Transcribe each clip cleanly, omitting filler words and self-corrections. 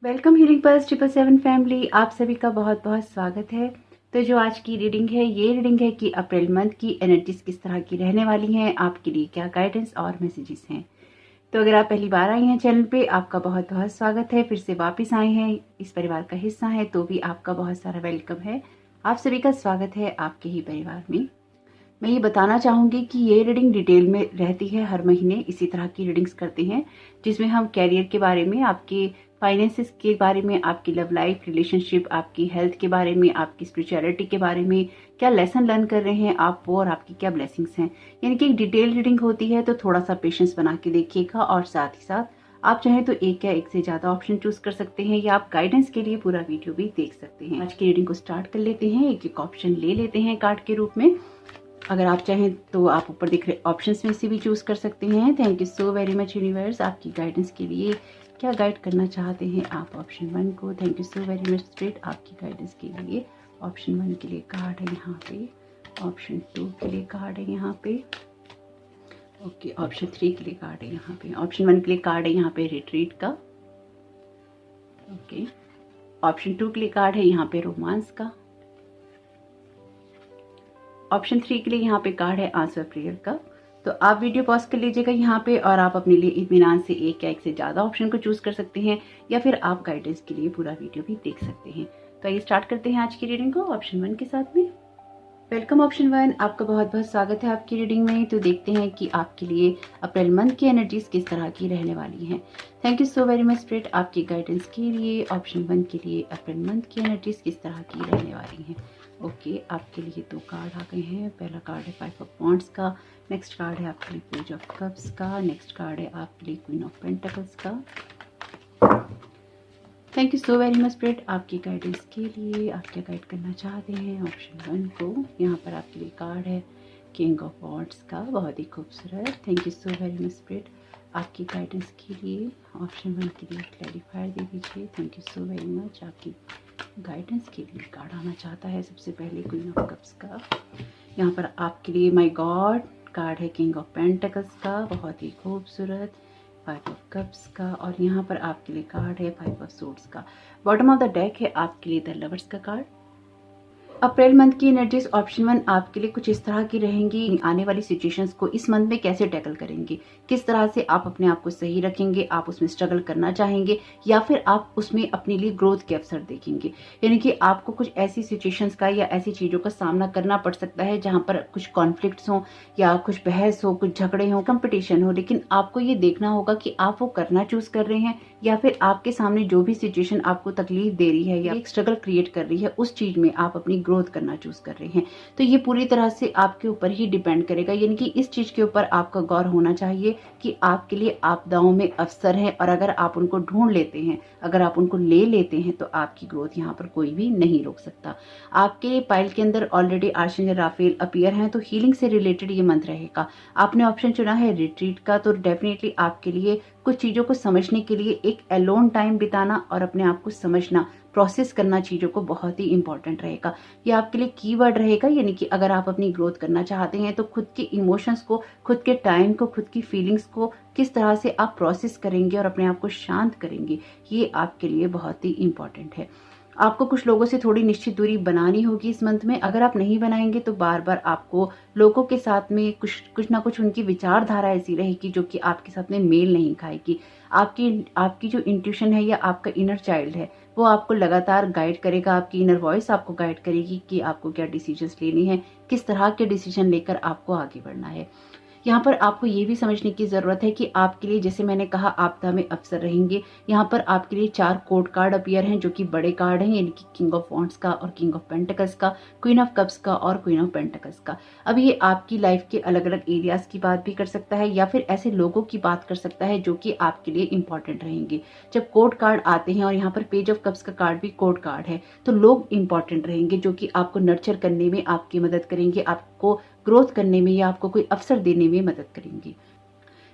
Welcome healing pulse 777 family, आप सभी का बहुत बहुत स्वागत है। तो जो आज की रीडिंग है, ये रीडिंग है कि अप्रैल मंथ की एनर्जीज किस तरह की रहने वाली हैं, आपके लिए क्या गाइडेंस और मैसेजेस हैं। तो अगर आप पहली बार आई हैं चैनल पे, आपका बहुत बहुत स्वागत है। फिर से वापस आए हैं, इस परिवार का हिस्सा है, तो भी आपका बहुत सारा वेलकम है। आप सभी का स्वागत है आपके ही परिवार में। मैं ये बताना चाहूँगी कि ये रीडिंग डिटेल में रहती है, हर महीने इसी तरह की रीडिंग्स करते हैं, जिसमें हम कैरियर के बारे में, आपके फाइनेंसेस के बारे में, आपकी लव लाइफ, रिलेशनशिप, आपकी हेल्थ के बारे में, आपकी स्पिरिचुअलिटी के बारे में, क्या लेसन लर्न कर रहे हैं आप वो, और आपकी क्या ब्लेसिंग्स हैं। यानी कि एक डिटेल रीडिंग होती है, तो थोड़ा सा पेशेंस बना के देखिएगा। और साथ ही साथ आप चाहें तो एक या एक से ज़्यादा ऑप्शन चूज कर सकते हैं, या आप गाइडेंस के लिए पूरा वीडियो भी देख सकते हैं। आज की रीडिंग को स्टार्ट कर लेते हैं। एक एक ऑप्शन ले लेते हैं कार्ड के रूप में। अगर आप चाहें तो आप ऊपर दिख रहे ऑप्शंस में से भी चूज कर सकते हैं। Thank you so very much universe, आपकी गाइडेंस के लिए क्या गाइड करना चाहते हैं आप ऑप्शन 1 को। Thank you so very much spirit, आपकी गाइडेंस के लिए ऑप्शन 1 के लिए कार्ड है यहाँ पे, ऑप्शन 2 के लिए कार्ड है यहाँ पे, ओके, ऑप्शन 3 के लिए कार्ड है यहाँ पे, ऑप्शन 1 के लिए कार्ड है यहाँ पे रिट्रीट का, ओके, ऑप्शन 2 के लिए कार्ड है यहाँ पे रोमांस का, ऑप्शन 3 के लिए यहाँ पे कार्ड है आंसर प्रेयर का। तो आप वीडियो पॉज कर लीजिएगा यहाँ पे, और आप अपने लिए इत्मीनान से एक या एक से ज़्यादा ऑप्शन को चूज कर सकते हैं, या फिर आप गाइडेंस के लिए पूरा वीडियो भी देख सकते हैं। तो आइए स्टार्ट करते हैं आज की रीडिंग को ऑप्शन 1 के साथ में। वेलकम ऑप्शन 1, आपका बहुत बहुत स्वागत है आपकी रीडिंग में। तो देखते हैं कि आपके लिए अप्रैल मंथ की एनर्जीज किस तरह की रहने वाली हैं। Thank you so very much spirit, आपकी गाइडेंस के लिए ऑप्शन 1 के लिए अप्रैल मंथ की एनर्जीज किस तरह की रहने वाली हैं। ओके, आपके लिए 2 कार्ड आ गए हैं। पहला कार्ड है 5 ऑफ वॉन्ड्स का, नेक्स्ट कार्ड है आपके लिए पेज ऑफ कप्स का, नेक्स्ट कार्ड है आपके लिए क्वीन ऑफ पेंटिकल्स का। Thank you so very much spirit, आपकी गाइडेंस के लिए आप क्या गाइड करना चाहते हैं ऑप्शन 1 को। यहाँ पर आपके लिए कार्ड है किंग ऑफ वॉन्ड्स का, बहुत ही खूबसूरत। Thank you so very much spirit, आपकी गाइडेंस के लिए ऑप्शन 1 के लिए क्लैरिफायर दे दीजिए। Thank you so very much, आपकी गाइडेंस के लिए कार्ड आना चाहता है सबसे पहले क्वीन ऑफ कप्स का। यहाँ पर आपके लिए माय गॉड कार्ड है किंग ऑफ पेंटिकल्स का, बहुत ही खूबसूरत, 5 ऑफ कप्स का, और यहाँ पर आपके लिए कार्ड है 5 ऑफ सोर्ड्स का। बॉटम ऑफ द डेक है आपके लिए द लवर्स का कार्ड। अप्रैल मंथ की एनर्जीज ऑप्शन 1 आपके लिए कुछ इस तरह की रहेंगी। आने वाली सिचुएशंस को इस मंथ में कैसे टैकल करेंगे, किस तरह से आप अपने आप को सही रखेंगे, आप उसमें स्ट्रगल करना चाहेंगे या फिर आप उसमें अपने लिए ग्रोथ के अवसर देखेंगे। यानी कि आपको कुछ ऐसी सिचुएशंस का या ऐसी चीजों का सामना करना पड़ सकता है जहां पर कुछ कॉन्फ्लिक्ट्स हो, या कुछ बहस हो, कुछ झगड़े हो, कंपटीशन हो, लेकिन आपको ये देखना होगा कि आप वो करना चूज कर रहे हैं, या फिर आपके सामने जो भी सिचुएशन आपको तकलीफ दे रही है या एक स्ट्रगल क्रिएट कर रही है, उस चीज में आप अपनी ग्रोथ करना चूज कर रहे हैं। तो ये पूरी तरह से आपके ऊपर ही डिपेंड करेगा। यानी कि इस चीज के ऊपर आपका गौर होना चाहिए कि आपके लिए आपदाओं में अवसर है, और अगर आप उनको ढूंढ लेते हैं, अगर आप उनको ले लेते हैं, तो आपकी ग्रोथ यहाँ पर कोई भी नहीं रोक सकता। आपके पाइल के अंदर ऑलरेडी आर्चेंजल राफेल अपीयर हैं, तो हीलिंग से रिलेटेड ये मंथ रहेगा। आपने ऑप्शन चुना है रिट्रीट का, तो डेफिनेटली आपके लिए कुछ चीजों को समझने के लिए एक अलोन टाइम बिताना और अपने आप को समझना, प्रोसेस करना चीजों को बहुत ही इंपॉर्टेंट रहेगा। ये आपके लिए कीवर्ड रहेगा। यानी कि अगर आप अपनी ग्रोथ करना चाहते हैं, तो खुद के इमोशंस को, खुद के टाइम को, खुद की फीलिंग्स को किस तरह से आप प्रोसेस करेंगे और अपने आप को शांत करेंगे, ये आपके लिए बहुत ही इंपॉर्टेंट है। आपको कुछ लोगों से थोड़ी निश्चित दूरी बनानी होगी इस मंथ में। अगर आप नहीं बनाएंगे तो बार बार आपको लोगों के साथ में कुछ ना कुछ उनकी विचारधारा ऐसी रहेगी जो कि आपके साथ में मेल नहीं खाएगी। आपकी जो इंट्यूशन है या आपका इनर चाइल्ड है, वो आपको लगातार गाइड करेगा, आपकी इनर वॉइस आपको गाइड करेगी कि आपको क्या डिसीजंस लेने हैं, किस तरह के डिसीजन लेकर आपको आगे बढ़ना है। यहाँ पर आपको ये भी समझने की जरूरत है कि आपके लिए, जैसे मैंने कहा, आपदा में अवसर रहेंगे। यहाँ पर आपके लिए 4 कोर्ट कार्ड अपीयर हैं, जो कि बड़े कार्ड हैं, यानी कि किंग ऑफ वॉन्ड्स का और किंग ऑफ पेंटिकल्स का, क्वीन ऑफ कप्स का और क्वीन ऑफ पेंटिकल्स का। अब ये आपकी लाइफ के अलग अलग एरियाज की बात भी कर सकता है, या फिर ऐसे लोगों की बात कर सकता है जो कि आपके लिए इंपॉर्टेंट रहेंगे। जब कोर्ट कार्ड आते हैं, और यहाँ पर पेज ऑफ कप्स का कार्ड भी कोर्ट कार्ड है, तो लोग इंपॉर्टेंट रहेंगे जो कि आपको नर्चर करने में आपकी मदद करेंगे, आपको ग्रोथ करने में या आपको कोई अवसर देने में मदद करेंगे।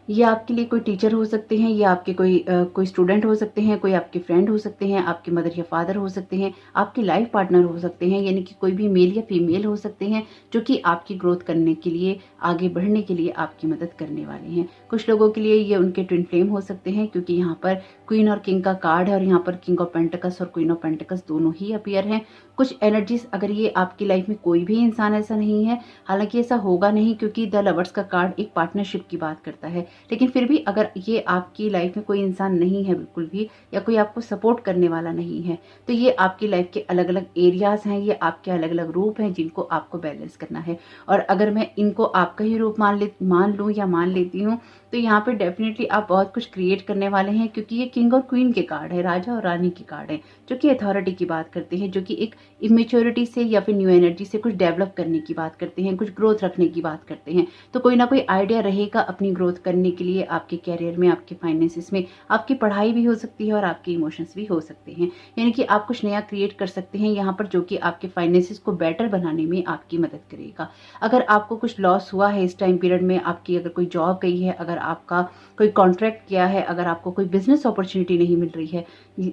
ये आपके लिए कोई टीचर हो सकते हैं, या आपके कोई स्टूडेंट हो सकते हैं, कोई आपके फ्रेंड हो सकते हैं, आपके मदर या फादर हो सकते हैं, आपके लाइफ पार्टनर हो सकते हैं, यानी कि कोई भी मेल या फीमेल हो सकते हैं जो कि आपकी ग्रोथ करने के लिए, आगे बढ़ने के लिए आपकी मदद करने वाले हैं। कुछ लोगों के लिए ये उनके ट्विन फ्लेम हो सकते हैं, क्योंकि यहाँ पर क्वीन और किंग का कार्ड है और यहाँ पर किंग ऑफ पेंटिकल्स और क्वीन ऑफ पेंटिकल्स दोनों ही अपीयर हैं। कुछ एनर्जीज, अगर ये आपकी लाइफ में कोई भी इंसान ऐसा नहीं है, हालांकि ऐसा होगा नहीं क्योंकि द लवर्स का कार्ड एक पार्टनरशिप की बात करता है, लेकिन फिर भी अगर ये आपकी लाइफ में कोई इंसान नहीं है बिल्कुल भी, या कोई आपको सपोर्ट करने वाला नहीं है, तो ये आपकी लाइफ के अलग अलग एरियाज हैं, ये आपके अलग अलग रूप हैं जिनको आपको बैलेंस करना है। और अगर मैं इनको आपका ही रूप मान लूँ या मान लेती हूँ, तो यहाँ पे डेफिनेटली आप बहुत कुछ क्रिएट करने वाले हैं, क्योंकि ये किंग और क्वीन के कार्ड है, राजा और रानी के कार्ड है, जो कि अथॉरिटी की बात करते हैं, जो कि एक इमेच्योरिटी से या फिर न्यू एनर्जी से कुछ डेवलप करने की बात करते हैं, कुछ ग्रोथ रखने की बात करते हैं। तो कोई ना कोई आइडिया रहेगा अपनी ग्रोथ करने के लिए, आपके कैरियर में, आपके फाइनेंसिस में, आपकी पढ़ाई भी हो सकती है और आपके इमोशंस भी हो सकते हैं, यानी कि आप कुछ नया क्रिएट कर सकते हैं यहाँ पर, जो कि आपके फाइनेंसिस को बेटर बनाने में आपकी मदद करेगा। अगर आपको कुछ लॉस हुआ है इस टाइम पीरियड में, आपकी अगर कोई जॉब गई है, अगर आपका कोई कॉन्ट्रैक्ट किया है, अगर आपको कोई बिजनेस अपॉर्चुनिटी नहीं मिल रही है,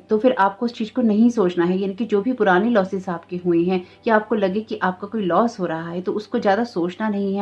तो फिर आपको उस चीज को नहीं सोचना है, यानी कि जो भी पुराने लॉसेस आपके हुए हैं, या आपको लगे कि आपका कोई लॉस हो रहा है, तो उसको ज्यादा सोचना नहीं है।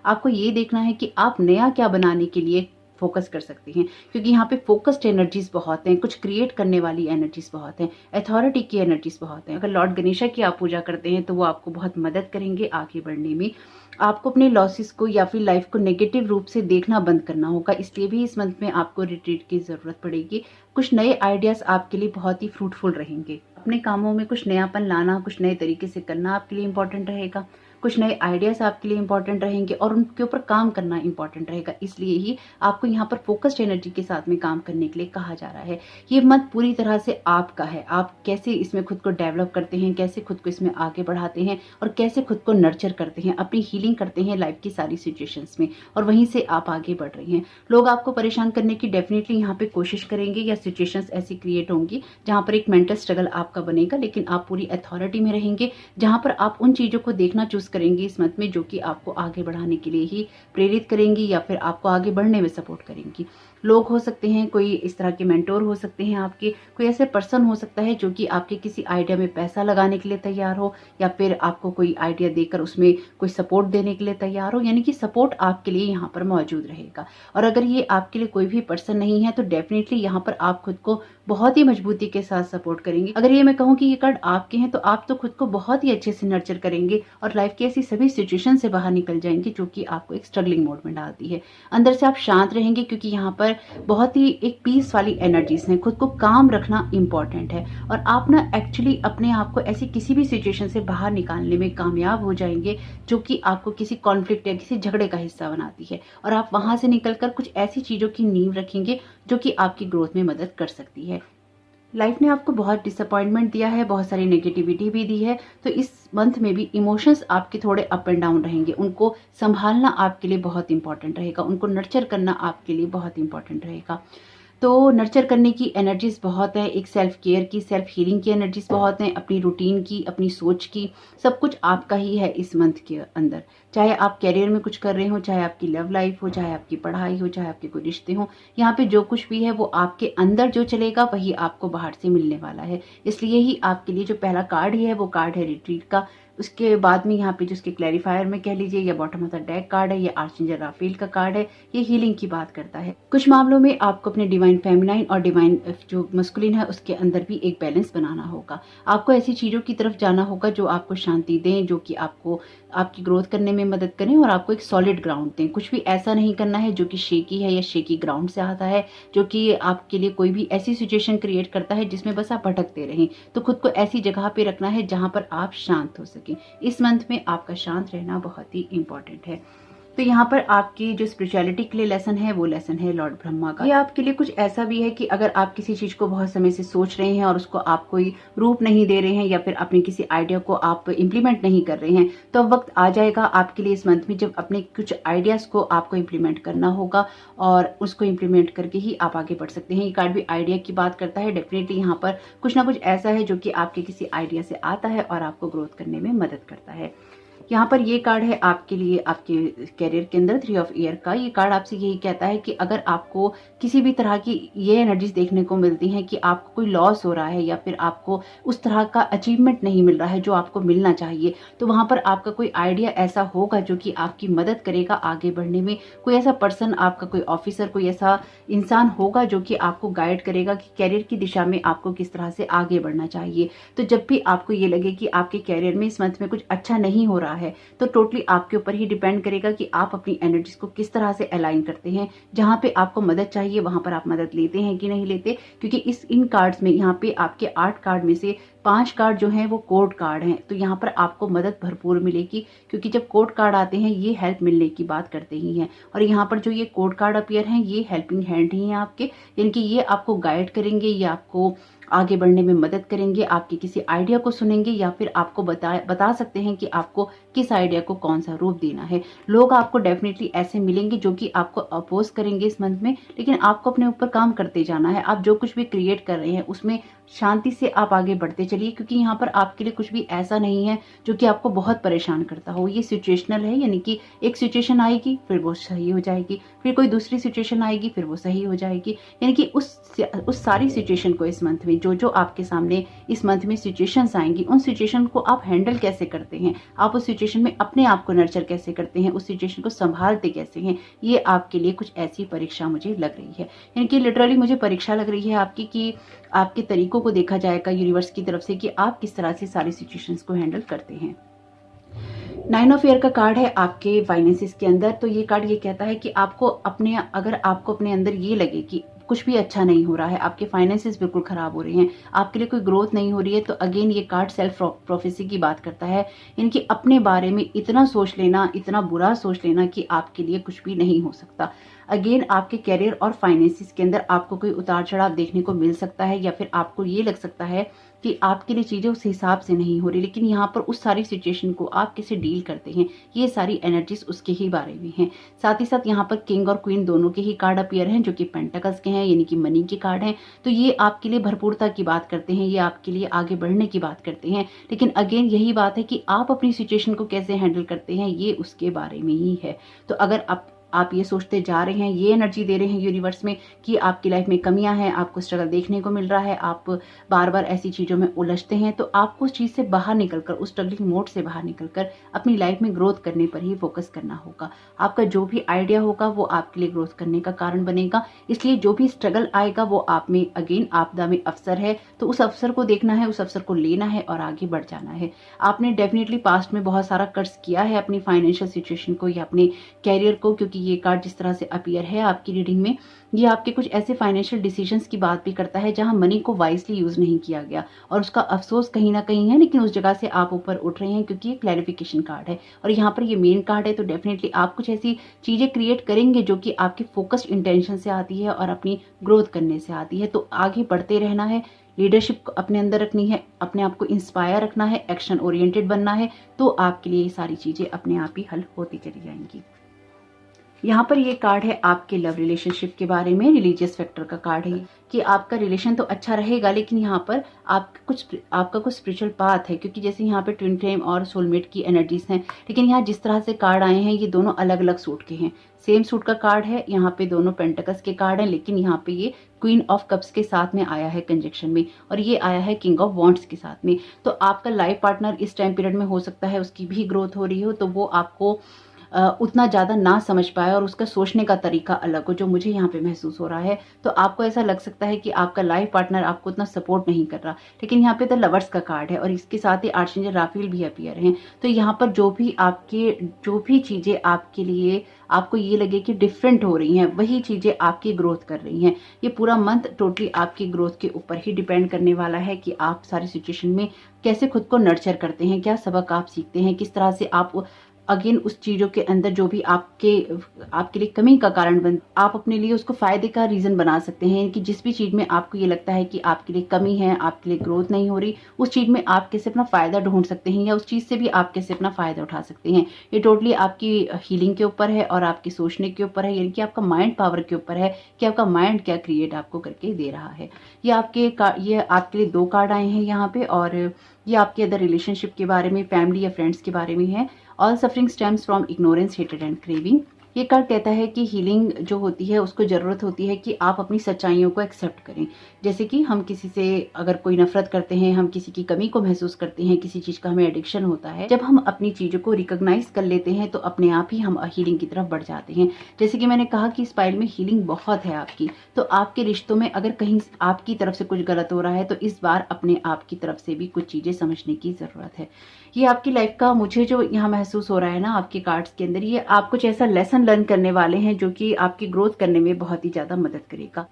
आपको ये देखना है कि आप नया क्या बनाने के लिए फोकस कर सकते हैं, क्योंकि यहाँ पे फोकस्ड एनर्जीज बहुत हैं, कुछ क्रिएट करने वाली एनर्जीज बहुत हैं, अथॉरिटी की एनर्जीज बहुत हैं। अगर लॉर्ड गणेशा की आप पूजा करते हैं तो वो आपको बहुत मदद करेंगे आगे बढ़ने में। आपको अपने लॉसेस को या फिर लाइफ को नेगेटिव रूप से देखना बंद करना होगा, इसलिए भी इस मंथ में आपको रिट्रीट की जरूरत पड़ेगी। कुछ नए आइडियाज आपके लिए बहुत ही फ्रूटफुल रहेंगे। अपने कामों में कुछ नयापन लाना, कुछ नए तरीके से करना आपके लिए इंपॉर्टेंट रहेगा। कुछ नए आइडियाज आपके लिए इंपॉर्टेंट रहेंगे और उनके ऊपर काम करना इंपॉर्टेंट रहेगा, इसलिए ही आपको यहाँ पर फोकस्ड एनर्जी के साथ में काम करने के लिए कहा जा रहा है। ये मंथ पूरी तरह से आपका है, आप कैसे इसमें खुद को डेवलप करते हैं, कैसे खुद को इसमें आगे बढ़ाते हैं और कैसे खुद को नर्चर करते हैं, अपनी हीलिंग करते हैं लाइफ की सारी सिचुएशंस में, और वहीं से आप आगे बढ़ रहे हैं। लोग आपको परेशान करने की डेफिनेटली यहाँ पे कोशिश करेंगे, या सिचुएशंस ऐसी क्रिएट होंगी जहां पर एक मेंटल स्ट्रगल आपका बनेगा, लेकिन आप पूरी अथॉरिटी में रहेंगे, जहां पर आप उन चीजों को देखना चूज करेंगे इस मंथ में जो कि आपको आगे बढ़ाने के लिए ही प्रेरित करेंगी या फिर आपको आगे बढ़ने में सपोर्ट करेंगी। लोग हो सकते हैं, कोई इस तरह के मेंटोर हो सकते हैं आपके, कोई ऐसे पर्सन हो सकता है जो कि आपके किसी आइडिया में पैसा लगाने के लिए तैयार हो, या फिर आपको कोई आइडिया देकर उसमें कोई सपोर्ट देने के लिए तैयार हो, यानी कि सपोर्ट आपके लिए यहाँ पर मौजूद रहेगा। और अगर ये आपके लिए कोई भी पर्सन नहीं है तो डेफिनेटली यहाँ पर आप खुद को बहुत ही मजबूती के साथ सपोर्ट करेंगे। अगर ये मैं कहूँ कि ये कार्ड आपके हैं तो आप तो खुद को बहुत ही अच्छे से नर्चर करेंगे और लाइफ की ऐसी सभी सिचुएशन से बाहर निकल जाएंगे जो कि आपको एक स्ट्रगलिंग मोड में डालती है। अंदर से आप शांत रहेंगे, क्योंकि यहाँ पर बहुत ही एक पीस वाली एनर्जीज हैं। खुद को काम रखना इंपॉर्टेंट है और आप ना एक्चुअली अपने आप को ऐसी किसी भी सिचुएशन से बाहर निकालने में कामयाब हो जाएंगे जो कि आपको किसी कॉन्फ्लिक्ट या किसी झगड़े का हिस्सा बनाती है, और आप वहां से निकलकर कुछ ऐसी चीजों की नींव रखेंगे जो कि आपकी ग्रोथ में मदद कर सकती है। लाइफ ने आपको बहुत डिसअपॉइंटमेंट दिया है, बहुत सारी नेगेटिविटी भी दी है, तो इस मंथ में भी इमोशंस आपके थोड़े अप एंड डाउन रहेंगे। उनको संभालना आपके लिए बहुत इंपॉर्टेंट रहेगा, उनको नर्चर करना आपके लिए बहुत इंपॉर्टेंट रहेगा। तो नर्चर करने की एनर्जीज बहुत है, एक सेल्फ केयर की, सेल्फ हीलिंग की एनर्जीज बहुत हैं, अपनी रूटीन की, अपनी सोच की, सब कुछ आपका ही है इस मंथ के अंदर। चाहे आप कैरियर में कुछ कर रहे हो, चाहे आपकी लव लाइफ हो, चाहे आपकी पढ़ाई हो, चाहे आपके कोई रिश्ते हो, यहाँ पे जो कुछ भी है वो आपके अंदर जो चलेगा वही आपको बाहर से मिलने वाला है। इसलिए ही आपके लिए जो पहला कार्ड है वो कार्ड है रिट्रीट का। उसके बाद में यहाँ पे जिसके क्लैरिफायर में कह लीजिए या bottom of the deck card है, ये आर्चेंजल राफेल का कार्ड है, ये हीलिंग की बात करता है। कुछ मामलों में आपको अपने डिवाइन फेमिनाइन और डिवाइन जो मस्कुलिन है उसके अंदर भी एक बैलेंस बनाना होगा। आपको ऐसी चीजों की तरफ जाना होगा जो आपको शांति दें, जो कि आपको आपकी ग्रोथ करने में मदद करें और आपको एक सॉलिड ग्राउंड दें। कुछ भी ऐसा नहीं करना है जो कि शेकी है या शेकी ग्राउंड से आता है, जो कि आपके लिए कोई भी ऐसी सिचुएशन क्रिएट करता है जिसमें बस आप भटकते रहें। तो खुद को ऐसी जगह पे रखना है जहां पर आप शांत हो सके। इस मंथ में आपका शांत रहना बहुत ही इंपॉर्टेंट है। तो यहाँ पर आपकी जो स्पिरिचुअलिटी के लिए लेसन है वो लेसन है लॉर्ड ब्रह्मा का। ये आपके लिए कुछ ऐसा भी है कि अगर आप किसी चीज को बहुत समय से सोच रहे हैं और उसको आप कोई रूप नहीं दे रहे हैं या फिर अपने किसी आइडिया को आप इम्प्लीमेंट नहीं कर रहे हैं, तो अब वक्त आ जाएगा आपके लिए इस मंथ में जब अपने कुछ आइडियाज को आपको इम्प्लीमेंट करना होगा और उसको इम्प्लीमेंट करके ही आप आगे बढ़ सकते हैं। ये कार्ड भी आइडिया की बात करता है। डेफिनेटली यहाँ पर कुछ ना कुछ ऐसा है जो कि आपके किसी आइडिया से आता है और आपको ग्रोथ करने में मदद करता है। यहाँ पर ये कार्ड है आपके लिए आपके कैरियर के अंदर 3 ऑफ ईयर का। ये कार्ड आपसे यही कहता है कि अगर आपको किसी भी तरह की ये एनर्जीज देखने को मिलती हैं कि आपको कोई लॉस हो रहा है या फिर आपको उस तरह का अचीवमेंट नहीं मिल रहा है जो आपको मिलना चाहिए, तो वहां पर आपका कोई आइडिया ऐसा होगा जो कि आपकी मदद करेगा आगे बढ़ने में। कोई ऐसा पर्सन, आपका कोई ऑफिसर, कोई ऐसा इंसान होगा जो कि आपको गाइड करेगा कि कैरियर की दिशा में आपको किस तरह से आगे बढ़ना चाहिए। तो जब भी आपको ये लगे कि आपके कैरियर में इस मंथ में कुछ अच्छा नहीं हो रहा है, तो टोटली आपके ऊपर ही डिपेंड करेगा कि आप अपनी एनर्जीज को किस तरह से अलाइन करते हैं। जहां पे आपको मदद चाहिए वहां पर आप मदद लेते हैं कि नहीं लेते, क्योंकि इन कार्ड्स में यहाँ पे आपके 8 कार्ड में से 5 कार्ड जो हैं वो कोर्ट कार्ड हैं। तो यहाँ पर आपको मदद भरपूर मिलेगी, क्योंकि जब कोर्ट कार्ड आते हैं ये हेल्प मिलने की बात करते ही हैं। और यहाँ पर जो ये कोर्ट कार्ड अपीयर हैं ये हेल्पिंग हैंड ही हैं आपके, यानी कि ये आपको गाइड करेंगे, ये आपको आगे बढ़ने में मदद करेंगे, आपके किसी आइडिया को सुनेंगे या फिर आपको बता सकते हैं कि आपको किस आइडिया को कौन सा रूप देना है। लोग आपको डेफिनेटली ऐसे मिलेंगे जो कि आपको अपोज करेंगे इस मंथ में, लेकिन आपको अपने ऊपर काम करते जाना है। आप जो कुछ भी क्रिएट कर रहे हैं उसमें शांति से आप आगे बढ़ते चलिए, क्योंकि यहाँ पर आपके लिए कुछ भी ऐसा नहीं है जो कि आपको बहुत परेशान करता हो। ये सिचुएशनल है, यानी कि एक सिचुएशन आएगी फिर वो सही हो जाएगी, फिर कोई दूसरी सिचुएशन आएगी फिर वो सही हो जाएगी। यानी कि उस सारी सिचुएशन को इस मंथ में जो आपके सामने इस मंथ में सिचुएशंस आएंगी, उन सिचुएशन को आप हैंडल कैसे करते हैं, आप उस सिचुएशन में अपने आप को नर्चर कैसे करते हैं, उस सिचुएशन को संभालते कैसे हैं, ये आपके लिए कुछ ऐसी परीक्षा मुझे लग रही है। यानी कि लिटरली मुझे परीक्षा लग रही है आपकी, कि आपके तरीकों को देखा जाएगा यूनिवर्स की तरफ से कि आप किस तरह से सारी सिचुएशंस को हैंडल करते हैं। 9 ऑफ ईयर का कार्ड है आपके फाइनेंसेस के अंदर। तो ये कार्ड ये कहता है कि अगर आपको अपने अंदर ये लगे कि कुछ भी अच्छा नहीं हो रहा है, आपके फाइनेंसेस बिल्कुल खराब हो रहे हैं, आपके लिए कोई ग्रोथ नहीं हो रही है, तो अगेन ये कार्ड सेल्फ प्रोफेसी की बात करता है। इनकी अपने बारे में इतना सोच लेना, इतना बुरा सोच लेना कि आपके लिए कुछ भी नहीं हो सकता। अगेन आपके कैरियर और फाइनेंसेस के अंदर आपको कोई उतार चढ़ाव देखने को मिल सकता है, या फिर आपको ये लग सकता है कि आपके लिए चीजें उस हिसाब से नहीं हो रही, लेकिन यहाँ पर उस सारी सिचुएशन को आप कैसे डील करते हैं, ये सारी एनर्जीज उसके ही बारे में हैं। साथ ही साथ यहाँ पर किंग और क्वीन दोनों के ही कार्ड अपीयर हैं, जो कि पेंटाकल्स के हैं, यानी कि मनी के कार्ड हैं। तो ये आपके लिए भरपूरता की बात करते हैं, ये आपके लिए आगे बढ़ने की बात करते हैं। लेकिन अगेन यही बात है कि आप अपनी सिचुएशन को कैसे हैंडल करते हैं, ये उसके बारे में ही है। तो अगर आप ये सोचते जा रहे हैं, ये एनर्जी दे रहे हैं यूनिवर्स में कि आपकी लाइफ में कमियां हैं, आपको स्ट्रगल देखने को मिल रहा है, आप बार बार ऐसी चीजों में उलझते हैं, तो आपको उस चीज से बाहर निकलकर, उस स्ट्रगलिंग मोड से बाहर निकलकर अपनी लाइफ में ग्रोथ करने पर ही फोकस करना होगा। आपका जो भी आइडिया होगा वो आपके लिए ग्रोथ करने का कारण बनेगा। इसलिए जो भी स्ट्रगल आएगा वो आप में, अगेन आपदा में अवसर है, तो उस अवसर को देखना है, उस अवसर को लेना है और आगे बढ़ जाना है। आपने डेफिनेटली पास्ट में बहुत सारा कर्ज किया है अपनी फाइनेंशियल सिचुएशन को या अपने कैरियर को, क्योंकि ये कार्ड जिस तरह से अपीयर है आपकी रीडिंग में, ये आपके कुछ ऐसे फाइनेंशियल डिसीजंस की बात भी करता है जहां मनी को वाइजली यूज नहीं किया गया और उसका अफसोस कहीं ना कहीं है, लेकिन उस जगह से आप ऊपर उठ रहे हैं, क्योंकि ये क्लैरिफिकेशन कार्ड है और यहाँ पर ये मेन कार्ड है। तो डेफिनेटली आप कुछ ऐसी चीजें क्रिएट करेंगे जो कि आपकी फोकस्ड इंटेंशन से आती है और अपनी ग्रोथ करने से आती है। तो आगे बढ़ते रहना है, लीडरशिप अपने अंदर रखनी है, अपने आप को इंस्पायर रखना है, एक्शन ओरिएंटेड बनना है, तो आपके लिए ये सारी चीजें अपने आप ही हल होती चली जाएंगी। यहाँ पर ये कार्ड है आपके लव रिलेशनशिप के बारे में, रिलीजियस फैक्टर का कार्ड है कि आपका रिलेशन तो अच्छा रहेगा, लेकिन यहाँ पर आपका कुछ स्पिरिचुअल पाथ है, क्योंकि जैसे यहाँ पे ट्विन फ्लेम और सोलमेट की एनर्जीज हैं, लेकिन यहाँ जिस तरह से कार्ड आए हैं ये दोनों अलग अलग सूट के हैं। सेम सूट का कार्ड है, यहाँ पे दोनों पेंटिकल्स के कार्ड हैं, लेकिन यहाँ पे ये क्वीन ऑफ कप्स के साथ में आया है कंजक्शन में, और ये आया है किंग ऑफ वॉन्ड्स के साथ में। तो आपका लाइफ पार्टनर इस टाइम पीरियड में हो सकता है उसकी भी ग्रोथ हो रही हो, तो वो आपको उतना ज़्यादा ना समझ पाए और उसका सोचने का तरीका अलग हो, जो मुझे यहाँ पे महसूस हो रहा है। तो आपको ऐसा लग सकता है कि आपका लाइफ पार्टनर आपको उतना सपोर्ट नहीं कर रहा, लेकिन यहाँ पे तो लवर्स का कार्ड है और इसके साथ ही आर्चेंजल राफेल भी अपीयर हैं। तो यहाँ पर जो भी चीज़ें आपके लिए आपको ये लगे कि डिफरेंट हो रही हैं, वही चीज़ें आपकी ग्रोथ कर रही हैं। ये पूरा मंथ टोटली आपकी ग्रोथ के ऊपर ही डिपेंड करने वाला है कि आप सारी सिचुएशन में कैसे खुद को नर्चर करते हैं, क्या सबक आप सीखते हैं, किस तरह से आप अगेन उस चीजों के अंदर जो भी आपके लिए कमी का कारण बन, आप अपने लिए उसको फायदे का रीजन बना सकते हैं। कि जिस भी चीज में आपको ये लगता है कि आपके लिए कमी है, आपके लिए ग्रोथ नहीं हो रही, उस चीज में आप कैसे अपना फायदा ढूंढ सकते हैं या उस चीज से भी आप कैसे अपना फायदा उठा सकते हैं। ये टोटली आपकी हीलिंग के ऊपर है और आपके सोचने के ऊपर है, यानी कि आपका माइंड पावर के ऊपर है कि आपका माइंड क्या क्रिएट आपको करके दे रहा है। ये आपके लिए 2 कार्ड आए हैं यहाँ पे, और ये आपके अदर रिलेशनशिप के बारे में, फैमिली या फ्रेंड्स के बारे में है। All suffering stems from ignorance, hated and craving. ये कार्ड कहता है कि हीलिंग जो होती है उसको ज़रूरत होती है कि आप अपनी सच्चाइयों को एक्सेप्ट करें। जैसे कि हम किसी से अगर कोई नफरत करते हैं, हम किसी की कमी को महसूस करते हैं, किसी चीज़ का हमें एडिक्शन होता है, जब हम अपनी चीज़ों को रिकॉग्नाइज कर लेते हैं तो अपने आप ही हम हीलिंग की तरफ बढ़ जाते हैं। जैसे कि मैंने कहा कि इस फाइल में हीलिंग बहुत है आपकी, तो आपके रिश्तों में अगर कहीं आपकी तरफ से कुछ गलत हो रहा है तो इस बार अपने आप की तरफ से भी कुछ चीज़ें समझने की ज़रूरत है। ये आपकी लाइफ का, मुझे जो यहाँ महसूस हो रहा है ना आपके कार्ड्स के अंदर, ये आप कुछ ऐसा लेसन लर्न करने वाले हैं जो कि आपकी ग्रोथ करने में बहुत ही ज़्यादा मदद करेगा।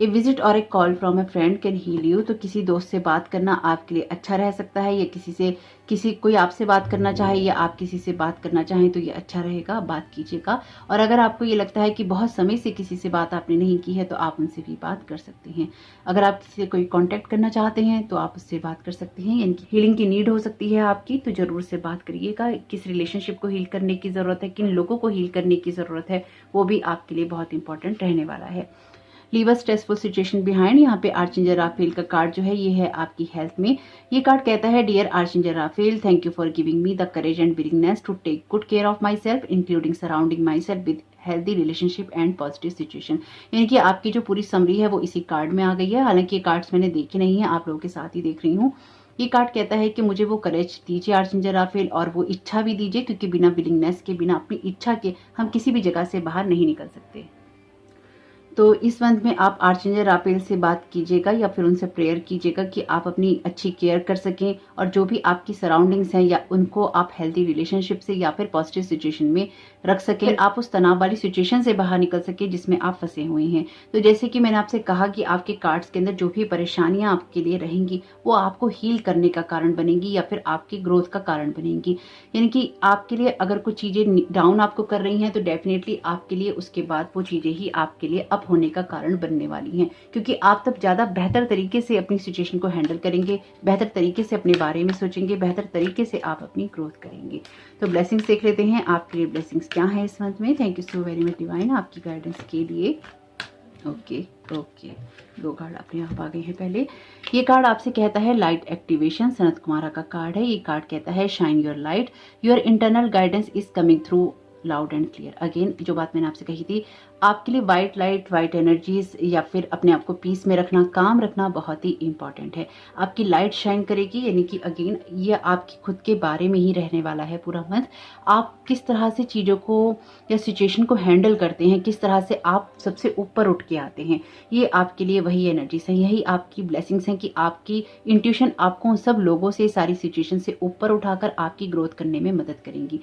ए विजिट और a call from a friend can heal you. तो किसी दोस्त से बात करना आपके लिए अच्छा रह सकता है, या कोई आपसे बात करना चाहे या आप किसी से बात करना चाहें तो ये अच्छा रहेगा, बात कीजिएगा। और अगर आपको ये लगता है कि बहुत समय से किसी से बात आपने नहीं की है तो आप उनसे भी बात कर सकते हैं। अगर आप किसी से कोई कॉन्टैक्ट करना चाहते हैं तो आप उससे बात कर सकते हैं, यानी कि हीलिंग की नीड हो सकती है आपकी, तो जरूर से बात करिएगा। किस रिलेशनशिप को हील करने की ज़रूरत है, किन लोगों को हील करने की ज़रूरत है, वो भी आपके लिए बहुत इंपॉर्टेंट रहने वाला है। Leave a stressful situation behind. यहाँ पे आर्चेंजल राफेल का कार्ड जो है ये है आपकी हेल्थ में। ये कार्ड कहता है, dear archangel Raphael, thank you for giving me the courage and willingness to take good care of myself, including surrounding myself with healthy relationship and positive situation. यानी कि आपकी जो पूरी summary है वो इसी कार्ड में आ गई है। हालांकि ये कार्ड्स मैंने देखे नहीं है, आप लोगों के साथ ही देख रही हूँ। ये कार्ड कहता है कि मुझे वो करेज दीजिए आर्चेंजल राफेल, और वो इच्छा भी दीजिए, क्योंकि बिना विलिंगनेस के, बिना अपनी इच्छा के हम किसी भी जगह से बाहर नहीं निकल सकते। तो इस मंथ में आप आर्चेंजल राफेल से बात कीजिएगा या फिर उनसे प्रेयर कीजिएगा कि आप अपनी अच्छी केयर कर सकें, और जो भी आपकी सराउंडिंग्स हैं या उनको आप हेल्दी रिलेशनशिप से या फिर पॉजिटिव सिचुएशन में रख सकें, आप उस तनाव वाली सिचुएशन से बाहर निकल सके जिसमें आप फंसे हुए हैं। तो जैसे कि मैंने आपसे कहा कि आपके कार्ड्स के अंदर जो भी परेशानियां आपके लिए रहेंगी वो आपको हील करने का कारण बनेंगी या फिर आपकी ग्रोथ का कारण बनेंगी। यानी कि आपके लिए अगर कुछ चीजें डाउन आपको कर रही हैं तो डेफिनेटली आपके लिए उसके बाद वो चीजें ही आपके लिए अप होने का कारण बनने वाली हैं, क्योंकि आप तब ज्यादा बेहतर तरीके से अपनी सिचुएशन को हैंडल करेंगे, बेहतर तरीके से अपने बारे में सोचेंगे, बेहतर तरीके से आप अपनी ग्रोथ करेंगे। तो ब्लेसिंग्स देख लेते हैं आपके लिए ब्लेसिंग्स क्या है इस मंथ में। Thank you so very much divine आपकी गाइडेंस के लिए। ओके, दो कार्ड अपने आप आ गए हैं। पहले ये कार्ड आपसे कहता है लाइट एक्टिवेशन, सनत कुमारा का कार्ड है। ये कार्ड कहता है shine your light, your internal guidance is coming through loud and clear. Again जो बात मैंने आपसे कही थी, आपके लिए वाइट लाइट, वाइट एनर्जीज या फिर अपने आप को पीस में रखना, काम रखना बहुत ही इंपॉर्टेंट है। आपकी लाइट शाइन करेगी, यानी कि अगेन ये आपकी खुद के बारे में ही रहने वाला है पूरा मंथ। आप किस तरह से चीज़ों को या सिचुएशन को हैंडल करते हैं, किस तरह से आप सबसे ऊपर उठ के आते हैं, ये आपके लिए वही एनर्जीज है, यही आपकी ब्लेसिंग्स हैं कि आपकी इंट्यूशन आपको उन सब लोगों से, सारी सिचुएशन से ऊपर उठाकर आपकी ग्रोथ करने में मदद करेंगी।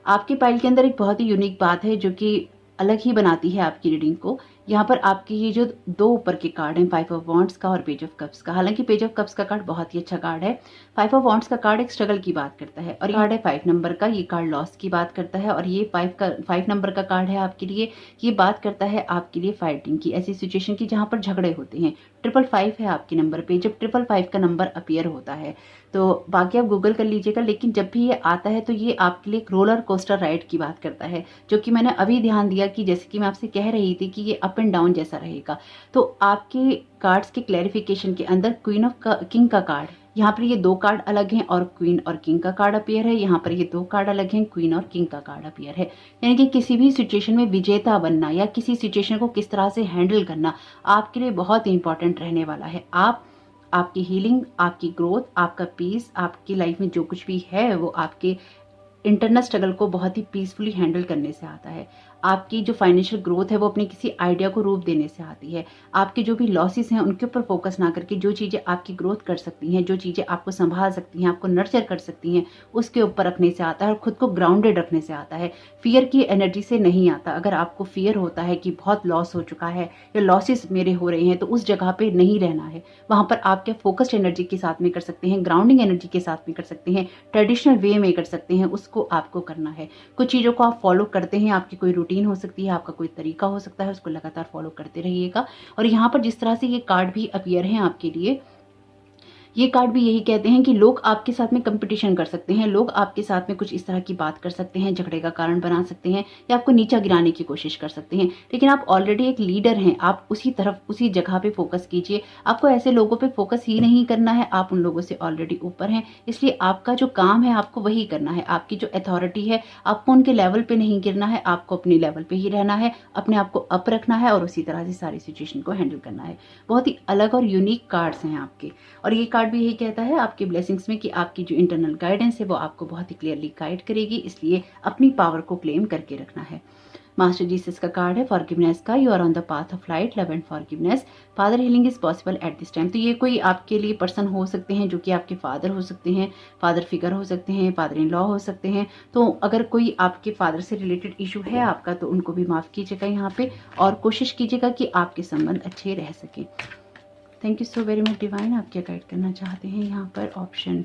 आपके पाइल के अंदर एक बहुत ही यूनिक बात है जो कि अलग ही बनाती है आपकी रीडिंग को। यहाँ पर आपके ये जो दो ऊपर के कार्ड हैं, 5 ऑफ वॉन्ड्स का और पेज ऑफ कप्स का। हालांकि पेज ऑफ कप्स का कार्ड बहुत ही अच्छा कार्ड है। 5 ऑफ वॉन्ड्स का कार्ड एक स्ट्रगल की बात करता है, और कार्ड है 5 नंबर का, ये कार्ड लॉस की बात करता है। और ये 5 नंबर का कार्ड है आपके लिए, ये बात करता है आपके लिए फाइटिंग की, ऐसी सिचुएशन की जहाँ पर झगड़े होते हैं। 555 है आपके नंबर पे, जब 555 का नंबर अपीयर होता है तो बाकी आप गूगल कर लीजिएगा, लेकिन जब भी ये आता है तो ये आपके लिए एक रोलर कोस्टर राइड की बात करता है, जो कि मैंने अभी ध्यान दिया कि जैसे कि मैं आपसे कह रही थी कि ये अप एंड डाउन जैसा रहेगा। तो आपके कार्ड्स के क्लैरिफिकेशन के अंदर क्वीन ऑफ किंग का कार्ड, यहाँ पर ये दो कार्ड अलग हैं और क्वीन और किंग का कार्ड अपीयर है। यहाँ पर ये दो कार्ड अलग हैं, क्वीन और किंग का कार्ड अपीयर है। यानी कि किसी भी सिचुएशन में विजेता बनना या किसी सिचुएशन को किस तरह से हैंडल करना आपके लिए बहुत इंपॉर्टेंट रहने वाला है। आपकी हीलिंग, आपकी ग्रोथ, आपका पीस, आपकी लाइफ में जो कुछ भी है वो आपके इंटरनल स्ट्रगल को बहुत ही पीसफुली हैंडल करने से आता है। आपकी जो फाइनेंशियल ग्रोथ है वो अपने किसी आइडिया को रूप देने से आती है। आपके जो भी लॉसेस हैं उनके ऊपर फोकस ना करके जो चीज़ें आपकी ग्रोथ कर सकती हैं, जो चीज़ें आपको संभाल सकती हैं, आपको नर्चर कर सकती हैं, उसके ऊपर रखने से आता है और खुद को ग्राउंडेड रखने से आता है। फियर की एनर्जी से नहीं आता। अगर आपको फियर होता है कि बहुत लॉस हो चुका है या लॉसेस मेरे हो रहे हैं, तो उस जगह पे नहीं रहना है। वहाँ पर आप क्या फोकस्ड एनर्जी के साथ में कर सकते हैं, ग्राउंडिंग एनर्जी के साथ में कर सकते हैं, ट्रेडिशनल वे में कर सकते हैं, उसको आपको करना है। कुछ चीज़ों को आप फॉलो करते हैं, आपकी कोई रूटीन हो सकती है, आपका कोई तरीका हो सकता है, उसको लगातार फॉलो करते रहिएगा। और यहाँ पर जिस तरह से ये कार्ड भी अपीयर हैं आपके लिए, ये कार्ड भी यही कहते हैं कि लोग आपके साथ में कंपटीशन कर सकते हैं, लोग आपके साथ में कुछ इस तरह की बात कर सकते हैं, झगड़े का कारण बना सकते हैं या आपको नीचा गिराने की कोशिश कर सकते हैं। लेकिन आप ऑलरेडी एक लीडर हैं, आप उसी तरफ उसी जगह पे फोकस कीजिए। आपको ऐसे लोगों पे फोकस ही नहीं करना है, आप उन लोगों से ऑलरेडी ऊपर हैं, इसलिए आपका जो काम है आपको वही करना है। आपकी जो अथॉरिटी है आपको उनके लेवल पे नहीं गिरना है, आपको अपने लेवल पे ही रहना है, अपने आप को अप रखना है और उसी तरह से सारी सिचुएशन को हैंडल करना है। बहुत ही अलग और यूनिक कार्ड्स हैं आपके। और ये कार्ड भी यही कहता है आपके ब्लेसिंग्स में कि आपकी जो इंटरनल गाइडेंस है वो आपको बहुत ही क्लियरली गाइड करेगी, इसलिए अपनी पावर को क्लेम करके रखना है। मास्टर जीसस का कार्ड है फॉरगिवनेस का। You are on the path of light, love and forgiveness. Father healing is possible at this time. तो ये कोई आपके लिए पर्सन हो सकते हैं जो कि आपके फादर हो सकते हैं, फादर फिगर हो सकते हैं, फादर इन लॉ हो सकते हैं। तो अगर कोई आपके फादर से रिलेटेड इशू है आपका तो उनको भी माफ कीजिएगा यहाँ पे, और कोशिश कीजिएगा कि आपके संबंध अच्छे रह सके। Thank you so very much divine. आप क्या गाइड करना चाहते हैं यहाँ पर ऑप्शन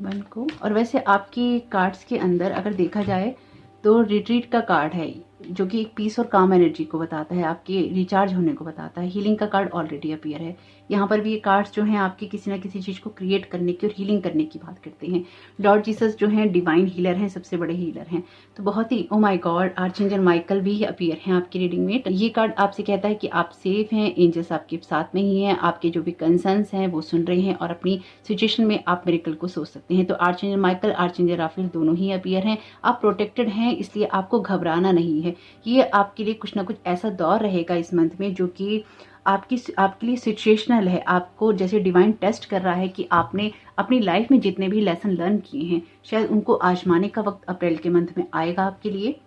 1 को। और वैसे आपकी कार्ड्स के अंदर अगर देखा जाए तो रिट्रीट का कार्ड है जो कि एक पीस और काम एनर्जी को बताता है, आपके रिचार्ज होने को बताता है। हीलिंग का कार्ड ऑलरेडी अपीयर है। यहाँ पर भी ये कार्ड्स जो हैं आपकी किसी ना किसी चीज़ को क्रिएट करने की और हीलिंग करने की बात करते हैं। लॉर्ड जीसस जो हैं डिवाइन हीलर हैं, सबसे बड़े हीलर हैं। तो बहुत ही ओ माय गॉड, आर्चएंजल माइकल भी अपीयर हैं आपकी रीडिंग में। ये कार्ड आपसे कहता है कि आप सेफ हैं, एंजल्स आपके साथ में ही हैं, आपके जो भी कंसर्न्स हैं वो सुन रहे हैं और अपनी सिचुएशन में आप मिरेकल को सोच सकते हैं। तो आर्चएंजल माइकल, आर्चएंजल राफेल दोनों ही अपीयर हैं। आप प्रोटेक्टेड हैं, इसलिए आपको घबराना नहीं है। ये आपके लिए कुछ ना कुछ ऐसा दौर रहेगा इस मंथ में जो कि आपके लिए सिचुएशनल है। आपको जैसे डिवाइन टेस्ट कर रहा है कि आपने अपनी लाइफ में जितने भी लेसन लर्न किए हैं शायद उनको आजमाने का वक्त अप्रैल के मंथ में आएगा आपके लिए।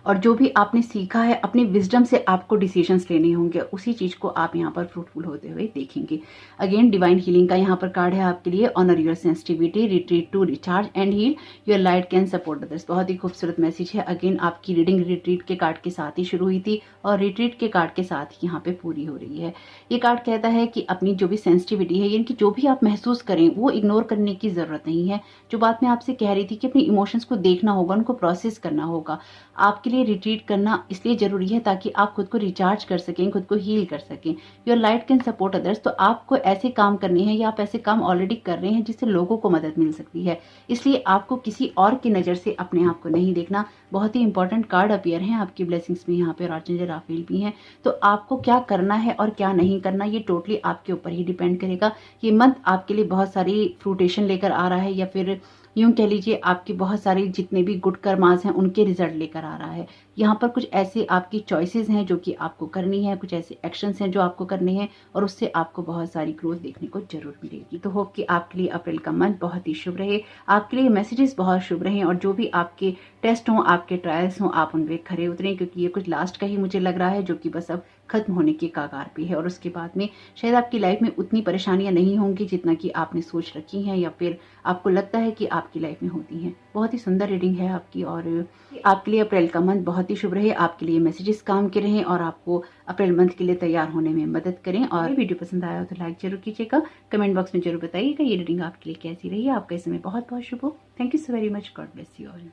और जो भी आपने सीखा है अपनी विजडम से आपको डिसीजंस लेने होंगे, उसी चीज को आप यहाँ पर फ्रूटफुल होते हुए देखेंगे। अगेन डिवाइन हीलिंग का यहाँ पर कार्ड है आपके लिए। Honour your sensitivity, retreat to recharge and heal, your light can support others. बहुत ही खूबसूरत मैसेज है। अगेन आपकी रीडिंग रिट्रीट के कार्ड के साथ ही शुरू हुई थी और रिट्रीट के कार्ड के साथ ही यहाँ पे पूरी हो रही है। ये कार्ड कहता है कि अपनी जो भी सेंसिटिविटी है, यानी कि जो भी आप महसूस करें वो इग्नोर करने की जरूरत नहीं है। जो बात मैं आपसे कह रही थी कि अपनी इमोशंस को देखना होगा, उनको प्रोसेस करना होगा। आपके लिए रिट्रीट करना इसलिए जरूरी है ताकि आप खुद को रिचार्ज कर सकें, खुद को हील कर सकें। Your light can support others. तो आपको ऐसे काम करने हैं या आप ऐसे काम ऑलरेडी कर रहे हैं जिससे लोगों को मदद मिल सकती है, इसलिए आपको किसी और की नज़र से अपने आप को नहीं देखना। बहुत ही इंपॉर्टेंट कार्ड अपीयर हैं आपकी ब्लेसिंग्स में यहाँ पे, आर्चएंजल राफेल भी हैं। तो आपको क्या करना है और क्या नहीं करना ये टोटली आपके ऊपर ही डिपेंड करेगा। ये मंथ आपके लिए बहुत सारी फ्रूटेशन लेकर आ रहा है, या फिर यूं कह लीजिए आपकी बहुत सारी जितने भी गुड कर्मास हैं उनके रिजल्ट लेकर आ रहा है। यहाँ पर कुछ ऐसे आपकी चॉइसेस हैं जो कि आपको करनी है, कुछ ऐसे एक्शंस हैं जो आपको करने हैं और उससे आपको बहुत सारी ग्रोथ देखने को जरूर मिलेगी। तो होप कि आपके लिए अप्रैल का मंथ बहुत ही शुभ रहे, आपके लिए मैसेजेस बहुत शुभ रहे और जो भी आपके टेस्ट हों, आपके ट्रायल्स हों, आप उन पे खरे उतरें, क्योंकि ये कुछ लास्ट का ही मुझे लग रहा है जो कि बस अब खत्म होने के कगार पे है। और उसके बाद में शायद आपकी लाइफ में उतनी परेशानियां नहीं होंगी जितना कि आपने सोच रखी हैं या फिर आपको लगता है कि आपकी लाइफ में होती हैं। बहुत ही सुंदर रीडिंग है आपकी और आपके लिए अप्रैल का मंथ बहुत ही शुभ रहे, आपके लिए मैसेजेस काम के रहें और आपको अप्रैल मंथ के लिए तैयार होने में मदद करें। और वीडियो पसंद आया हो तो लाइक जरूर कीजिएगा, कमेंट बॉक्स में जरूर बताइएगा ये रीडिंग आपके लिए कैसी रही। आपका इस समय बहुत बहुत शुभ हो। Thank you so very much, God bless you all.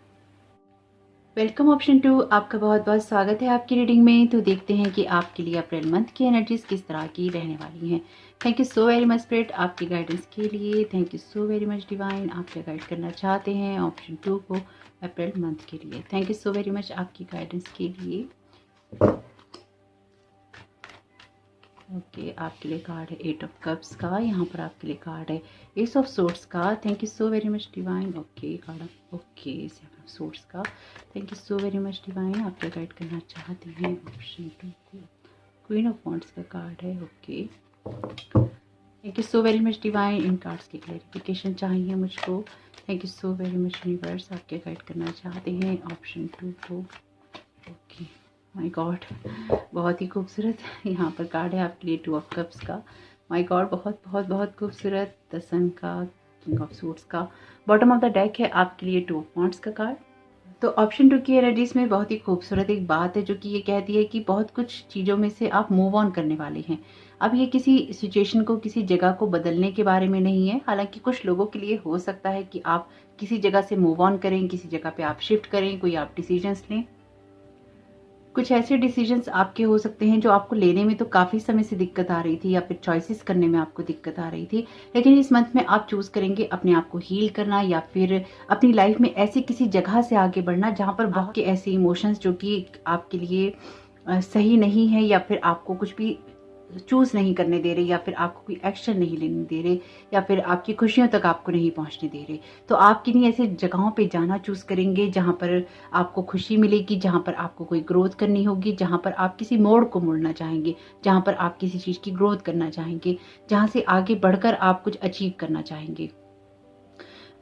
Welcome option 2, आपका बहुत बहुत स्वागत है आपकी रीडिंग में। तो देखते हैं कि आपके लिए अप्रैल मंथ की एनर्जीज किस तरह की रहने वाली हैं। Thank you so very much spirit आपकी गाइडेंस के लिए। Thank you so very much divine. आप क्या गाइड करना चाहते हैं ऑप्शन 2 को अप्रैल मंथ के लिए। Thank you so very much आपकी गाइडेंस के लिए। ओके, आपके लिए कार्ड है 8 ऑफ कप्स का। यहाँ पर आपके लिए कार्ड है एस ऑफ सोर्ड्स का। Thank you so very much divine. Okay, card okay 7 of swords का। Thank you so very much divine. आप क्या गाइड करना चाहते हैं ऑप्शन 2 को। क्वीन ऑफ वॉन्ड्स का कार्ड है। Okay, thank you so very much divine. इन कार्ड्स की क्लैरिफिकेशन चाहिए मुझको। Thank you so very much universe. आप क्या गाइड करना चाहते हैं ऑप्शन 2 को। ओके, माय गॉड, बहुत ही खूबसूरत यहाँ पर कार्ड है आपके लिए 2 ऑफ कप्स का। माय गॉड, बहुत बहुत बहुत खूबसूरत। द सन का, किंग ऑफ सूट्स का। बॉटम ऑफ द डेक है आपके लिए 2 ऑफ वॉन्ड्स का कार्ड। तो ऑप्शन 2 की एनर्जीज में बहुत ही खूबसूरत एक बात है जो कि ये कहती है कि बहुत कुछ चीज़ों में से आप मूव ऑन करने वाले हैं। अब ये किसी सिचुएशन को, किसी जगह को बदलने के बारे में नहीं है। हालांकि कुछ लोगों के लिए हो सकता है कि आप किसी जगह से मूव ऑन करें, किसी जगह पे आप शिफ्ट करें, कोई आप डिसीजंस लें। कुछ ऐसे डिसीजंस आपके हो सकते हैं जो आपको लेने में तो काफ़ी समय से दिक्कत आ रही थी या फिर चॉइसेस करने में आपको दिक्कत आ रही थी, लेकिन इस मंथ में आप चूज़ करेंगे अपने आप को हील करना या फिर अपनी लाइफ में ऐसी किसी जगह से आगे बढ़ना जहाँ पर बहुत के ऐसे इमोशंस जो कि आपके लिए सही नहीं है या फिर आपको कुछ भी चूज़ नहीं करने दे रहे या फिर आपको कोई एक्शन नहीं लेने दे रहे या फिर आपकी खुशियों तक आपको नहीं पहुंचने दे रहे। तो आप किन्हीं ऐसे जगहों पे जाना चूज़ करेंगे जहां पर आपको खुशी मिलेगी, जहां पर आपको कोई ग्रोथ करनी होगी, जहां पर आप किसी मोड़ को मुड़ना चाहेंगे, जहां पर आप किसी चीज़ की ग्रोथ करना चाहेंगे, जहां से आगे बढ़कर आप कुछ अचीव करना चाहेंगे।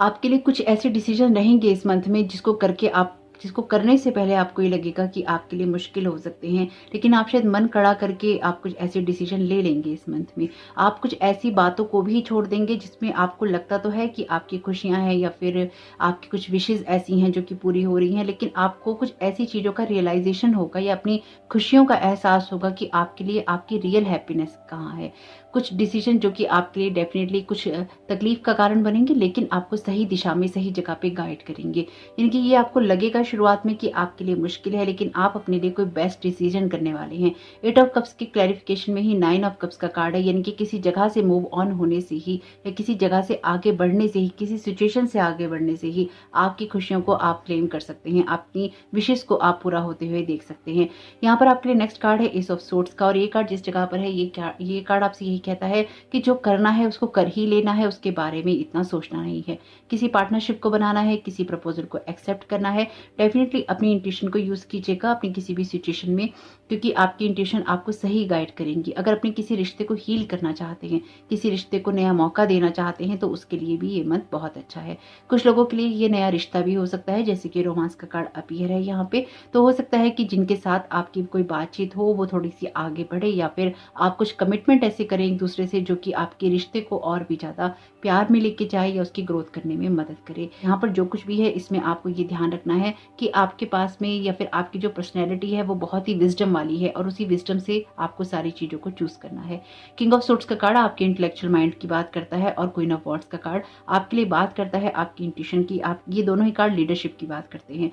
आपके लिए कुछ ऐसे डिसीजन रहेंगे इस मंथ में जिसको करने से पहले आपको ये लगेगा कि आपके लिए मुश्किल हो सकते हैं, लेकिन आप शायद मन कड़ा करके आप कुछ ऐसे डिसीजन ले लेंगे इस मंथ में। आप कुछ ऐसी बातों को भी छोड़ देंगे जिसमें आपको लगता तो है कि आपकी खुशियां हैं या फिर आपकी कुछ विशेज़ ऐसी हैं जो कि पूरी हो रही हैं, लेकिन आपको कुछ ऐसी चीज़ों का रियलाइजेशन होगा या अपनी खुशियों का एहसास होगा कि आपके लिए आपकी रियल हैप्पीनेस कहाँ है। कुछ डिसीजन जो कि आपके लिए डेफिनेटली कुछ तकलीफ का कारण बनेंगे, लेकिन आपको सही दिशा में, सही जगह पे गाइड करेंगे। यानी कि ये आपको लगेगा शुरुआत में कि आपके लिए मुश्किल है, लेकिन आप अपने लिए कोई बेस्ट डिसीजन करने वाले हैं। 8 ऑफ कप्स की क्लैरिफिकेशन में ही 9 ऑफ कप्स का कार्ड है, यानी कि किसी जगह से मूव ऑन होने से ही या किसी जगह से आगे बढ़ने से ही, किसी सिचुएशन से आगे बढ़ने से ही आपकी खुशियों को आप क्लेम कर सकते हैं, अपनी विशेष को आप पूरा होते हुए देख सकते हैं। यहाँ पर आपके लिए नेक्स्ट कार्ड है एस ऑफ सोर्ड्स का, और ये कार्ड जिस जगह पर है ये कार्ड आपसे यही कहता है कि जो करना है उसको कर ही लेना है, उसके बारे में इतना सोचना नहीं है। किसी पार्टनरशिप को बनाना है, किसी प्रपोजल को एक्सेप्ट करना है, डेफिनेटली अपनी इंट्यूशन को यूज कीजिएगा अपनी किसी भी सिचुएशन में, क्योंकि आपकी इंट्यूशन आपको सही गाइड करेंगी। अगर अपने किसी रिश्ते को हील करना चाहते हैं, किसी रिश्ते को नया मौका देना चाहते हैं, तो उसके लिए भी ये मंथ बहुत अच्छा है। कुछ लोगों के लिए ये नया रिश्ता भी हो सकता है, जैसे कि रोमांस का कार्ड अपीयर है यहाँ पे, तो हो सकता है कि जिनके साथ आपकी कोई बातचीत हो वो थोड़ी सी आगे बढ़े या फिर आप कुछ कमिटमेंट ऐसे करें एक दूसरे से जो कि आपके रिश्ते को और भी ज्यादा प्यार में लेके जाए या उसकी ग्रोथ करने में मदद करे। यहाँ पर जो कुछ भी है इसमें आपको ये ध्यान रखना है कि आपके पास में या फिर आपकी जो पर्सनैलिटी है वो बहुत ही विजडम वाली है, और उसी विजडम से आपको सारी चीजों को चूज करना है। किंग ऑफ सोर्ड्स का कार्ड आपके इंटेलेक्चुअल माइंड की बात करता है, और क्वीन ऑफ वॉन्ड्स का कार्ड आपके लिए बात करता है आपकी इंट्यूशन की। आप ये दोनों ही कार्ड लीडरशिप की बात करते हैं।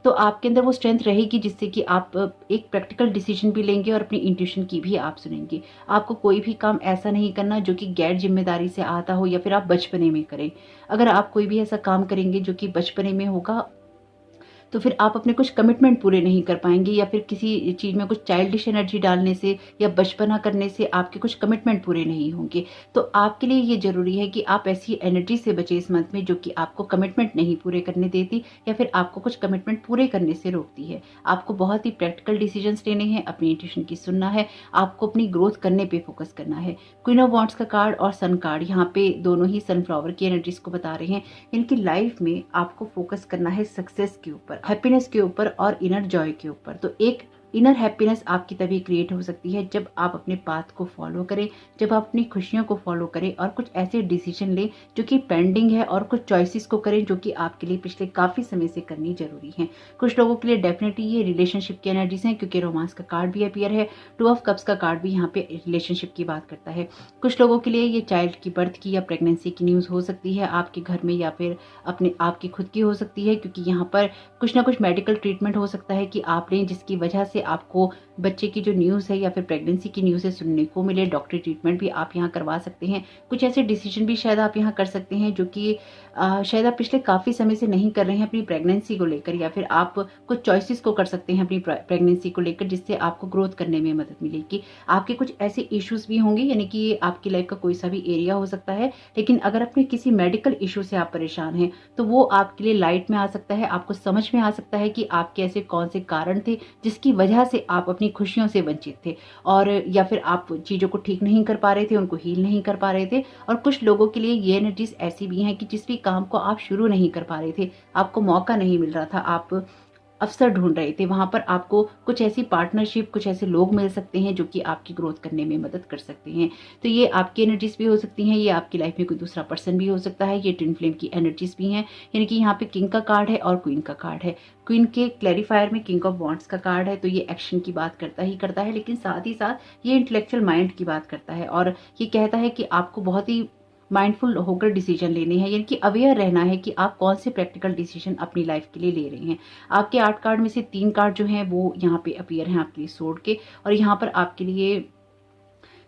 तो आपके अंदर वो स्ट्रेंथ रहेगी जिससे कि आप एक प्रैक्टिकल डिसीजन भी लेंगे और अपनी इंट्यूशन की भी आप सुनेंगे। आपको कोई भी काम ऐसा नहीं करना जो कि गैर जिम्मेदारी से आता हो या फिर आप बचपने में करें। अगर आप कोई भी ऐसा काम करेंगे जो कि बचपने में होगा, तो फिर आप अपने कुछ कमिटमेंट पूरे नहीं कर पाएंगे, या फिर किसी चीज़ में कुछ चाइल्डिश एनर्जी डालने से या बचपना करने से आपके कुछ कमिटमेंट पूरे नहीं होंगे। तो आपके लिए ये ज़रूरी है कि आप ऐसी एनर्जी से बचें इस मंथ में जो कि आपको कमिटमेंट नहीं पूरे करने देती या फिर आपको कुछ कमिटमेंट पूरे करने से रोकती है। आपको बहुत ही प्रैक्टिकल डिसीजंस लेने हैं, अपनी इंट्यूशन की सुनना है, आपको अपनी ग्रोथ करने पर फोकस करना है। क्वीन ऑफ वॉन्ड्स का कार्ड और सन कार्ड यहाँ पे दोनों ही सनफ्लावर की एनर्जीज को बता रहे हैं। इनकी लाइफ में आपको फोकस करना है सक्सेस के ऊपर, हैप्पीनेस के ऊपर और इनर जॉय के ऊपर। तो एक इनर हैप्पीनेस आपकी तभी क्रिएट हो सकती है जब आप अपने पाथ को फॉलो करें, जब आप अपनी खुशियों को फॉलो करें और कुछ ऐसे डिसीजन लें जो कि पेंडिंग है, और कुछ चॉइसेस को करें जो कि आपके लिए पिछले काफी समय से करनी जरूरी है। कुछ लोगों के लिए डेफिनेटली ये रिलेशनशिप की एनर्जीज हैं, क्योंकि रोमांस का कार्ड भी अपीयर है, 2 ऑफ कप्स का कार्ड भी यहाँ पे रिलेशनशिप की बात करता है। कुछ लोगों के लिए ये चाइल्ड की बर्थ की या प्रेगनेंसी की न्यूज हो सकती है आपके घर में, या फिर अपने आपकी खुद की हो सकती है, क्योंकि यहाँ पर कुछ ना कुछ मेडिकल ट्रीटमेंट हो सकता है कि आप लें, जिसकी वजह से आपको बच्चे की जो न्यूज़ है या फिर प्रेगनेंसी की न्यूज़ है सुनने को मिले। डॉक्टरी ट्रीटमेंट भी आप यहाँ करवा सकते हैं। कुछ ऐसे डिसीजन भी शायद आप यहाँ कर सकते हैं जो कि शायद आप पिछले काफ़ी समय से नहीं कर रहे हैं अपनी प्रेगनेंसी को लेकर, या फिर आप कुछ चॉइसेस को कर सकते हैं अपनी प्रेगनेंसी को लेकर, जिससे आपको ग्रोथ करने में मदद मिलेगी। आपके कुछ ऐसे इश्यूज भी होंगे, यानी कि ये आपकी लाइफ का कोई सा भी एरिया हो सकता है, लेकिन अगर अपने किसी मेडिकल इशू से आप परेशान हैं तो वो आपके लिए लाइट में आ सकता है, आपको समझ में आ सकता है कि आपके ऐसे कौन से कारण थे जिसकी वजह से आप अपनी खुशियों से वंचित थे, और या फिर आप चीज़ों को ठीक नहीं कर पा रहे थे, उनको हील नहीं कर पा रहे थे। और कुछ लोगों के लिए ये एनर्जीज ऐसी भी हैं कि जिस भी काम को आप शुरू नहीं कर पा रहे थे, आपको मौका नहीं मिल रहा था, आप अवसर ढूंढ रहे थे, वहां पर आपको कुछ ऐसी पार्टनरशिप, कुछ ऐसे लोग मिल सकते हैं जो कि आपकी ग्रोथ करने में मदद कर सकते हैं। तो ये आपकी एनर्जीज भी हो सकती हैं, ये आपकी लाइफ में कोई दूसरा पर्सन भी हो सकता है, ये ट्विन फ्लेम की एनर्जीज भी हैं। यानी कि यहाँ पे किंग का कार्ड है और क्वीन का कार्ड है। क्वीन के क्लैरिफायर में किंग ऑफ वॉन्ड्स का कार्ड है, तो ये एक्शन की बात करता ही करता है, लेकिन साथ ही साथ ये इंटेलेक्चुअल माइंड की बात करता है, और ये कहता है कि आपको बहुत ही माइंडफुल होकर डिसीजन लेने हैं, यानी कि अवेयर रहना है कि आप कौन से प्रैक्टिकल डिसीजन अपनी लाइफ के लिए ले रहे हैं। आपके 8 कार्ड में से 3 कार्ड जो हैं वो यहाँ पे अपीयर हैं आपके लिए सोर्ड के, और यहाँ पर आपके लिए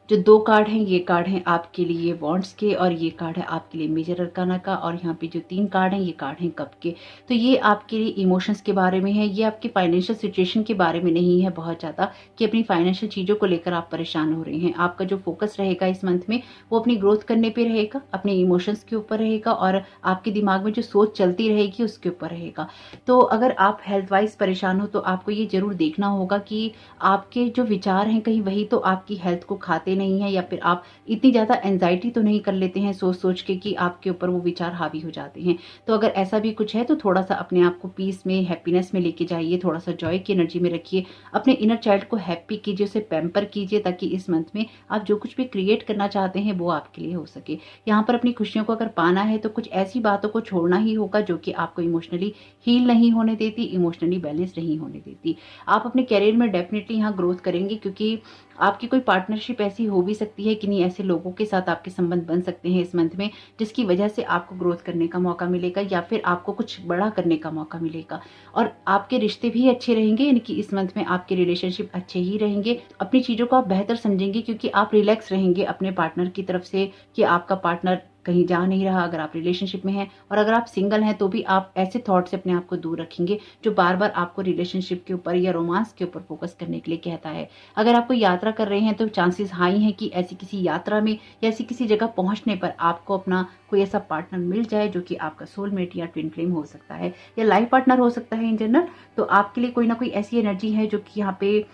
जो 2 कार्ड हैं ये कार्ड हैं आपके लिए वॉन्ड्स के, और ये कार्ड है आपके लिए मेजर अरकाना का, और यहाँ पे जो 3 कार्ड हैं ये कार्ड हैं कप के। तो ये आपके लिए इमोशंस के बारे में है, ये आपकी फाइनेंशियल सिचुएशन के बारे में नहीं है बहुत ज़्यादा कि अपनी फाइनेंशियल चीज़ों को लेकर आप परेशान हो रहे हैं। आपका जो फोकस रहेगा इस मंथ में वो अपनी ग्रोथ करने पर रहेगा, अपने इमोशंस के ऊपर रहेगा, और आपके दिमाग में जो सोच चलती रहेगी उसके ऊपर रहेगा। तो अगर आप हेल्थ वाइज परेशान हो तो आपको ये ज़रूर देखना होगा कि आपके जो विचार हैं कहीं वही तो आपकी हेल्थ को खाते नहीं है, या फिर आप इतनी ज़्यादा एंजाइटी तो नहीं कर लेते हैं सोच सोच के कि आपके ऊपर वो विचार हावी हो जाते हैं। तो अगर ऐसा भी कुछ है तो थोड़ा सा अपने आप को पीस में, हैप्पीनेस में लेके जाइए, थोड़ा सा जॉय की एनर्जी में रखिए, अपने इनर चाइल्ड को हैप्पी कीजिए, उसे पैम्पर कीजिए, ताकि इस मंथ में आप जो कुछ भी क्रिएट करना चाहते हैं वो आपके लिए हो सके। यहाँ पर अपनी खुशियों को अगर पाना है तो कुछ ऐसी बातों को छोड़ना ही होगा जो कि आपको इमोशनली हील नहीं होने देती, इमोशनली बैलेंस नहीं होने देती। आप अपने कैरियर में डेफिनेटली यहाँ ग्रोथ करेंगे, क्योंकि आपकी कोई पार्टनरशिप ऐसी हो भी सकती है कि नहीं ऐसे लोगों के साथ आपके संबंध बन सकते हैं इस मंथ में, जिसकी वजह से आपको ग्रोथ करने का मौका मिलेगा, या फिर आपको कुछ बड़ा करने का मौका मिलेगा। और आपके रिश्ते भी अच्छे रहेंगे, यानी कि इस मंथ में आपके रिलेशनशिप अच्छे ही रहेंगे। अपनी चीज़ों को आप बेहतर समझेंगे, क्योंकि आप रिलैक्स रहेंगे अपने पार्टनर की तरफ से कि आपका पार्टनर कहीं जा नहीं रहा अगर आप रिलेशनशिप में हैं। और अगर आप सिंगल हैं तो भी आप ऐसे थॉट से अपने आप को दूर रखेंगे जो बार बार आपको रिलेशनशिप के ऊपर या रोमांस के ऊपर फोकस करने के लिए कहता है। अगर आप कोई यात्रा कर रहे हैं तो चांसेस हाई हैं कि ऐसी किसी यात्रा में या ऐसी किसी जगह पहुंचने पर आपको अपना कोई ऐसा पार्टनर मिल जाए जो कि आपका सोलमेट या ट्विन फ्लेम हो सकता है, या लाइफ पार्टनर हो सकता है इन जनरल। तो आपके लिए कोई ना कोई ऐसी एनर्जी है जो कि यहाँ पे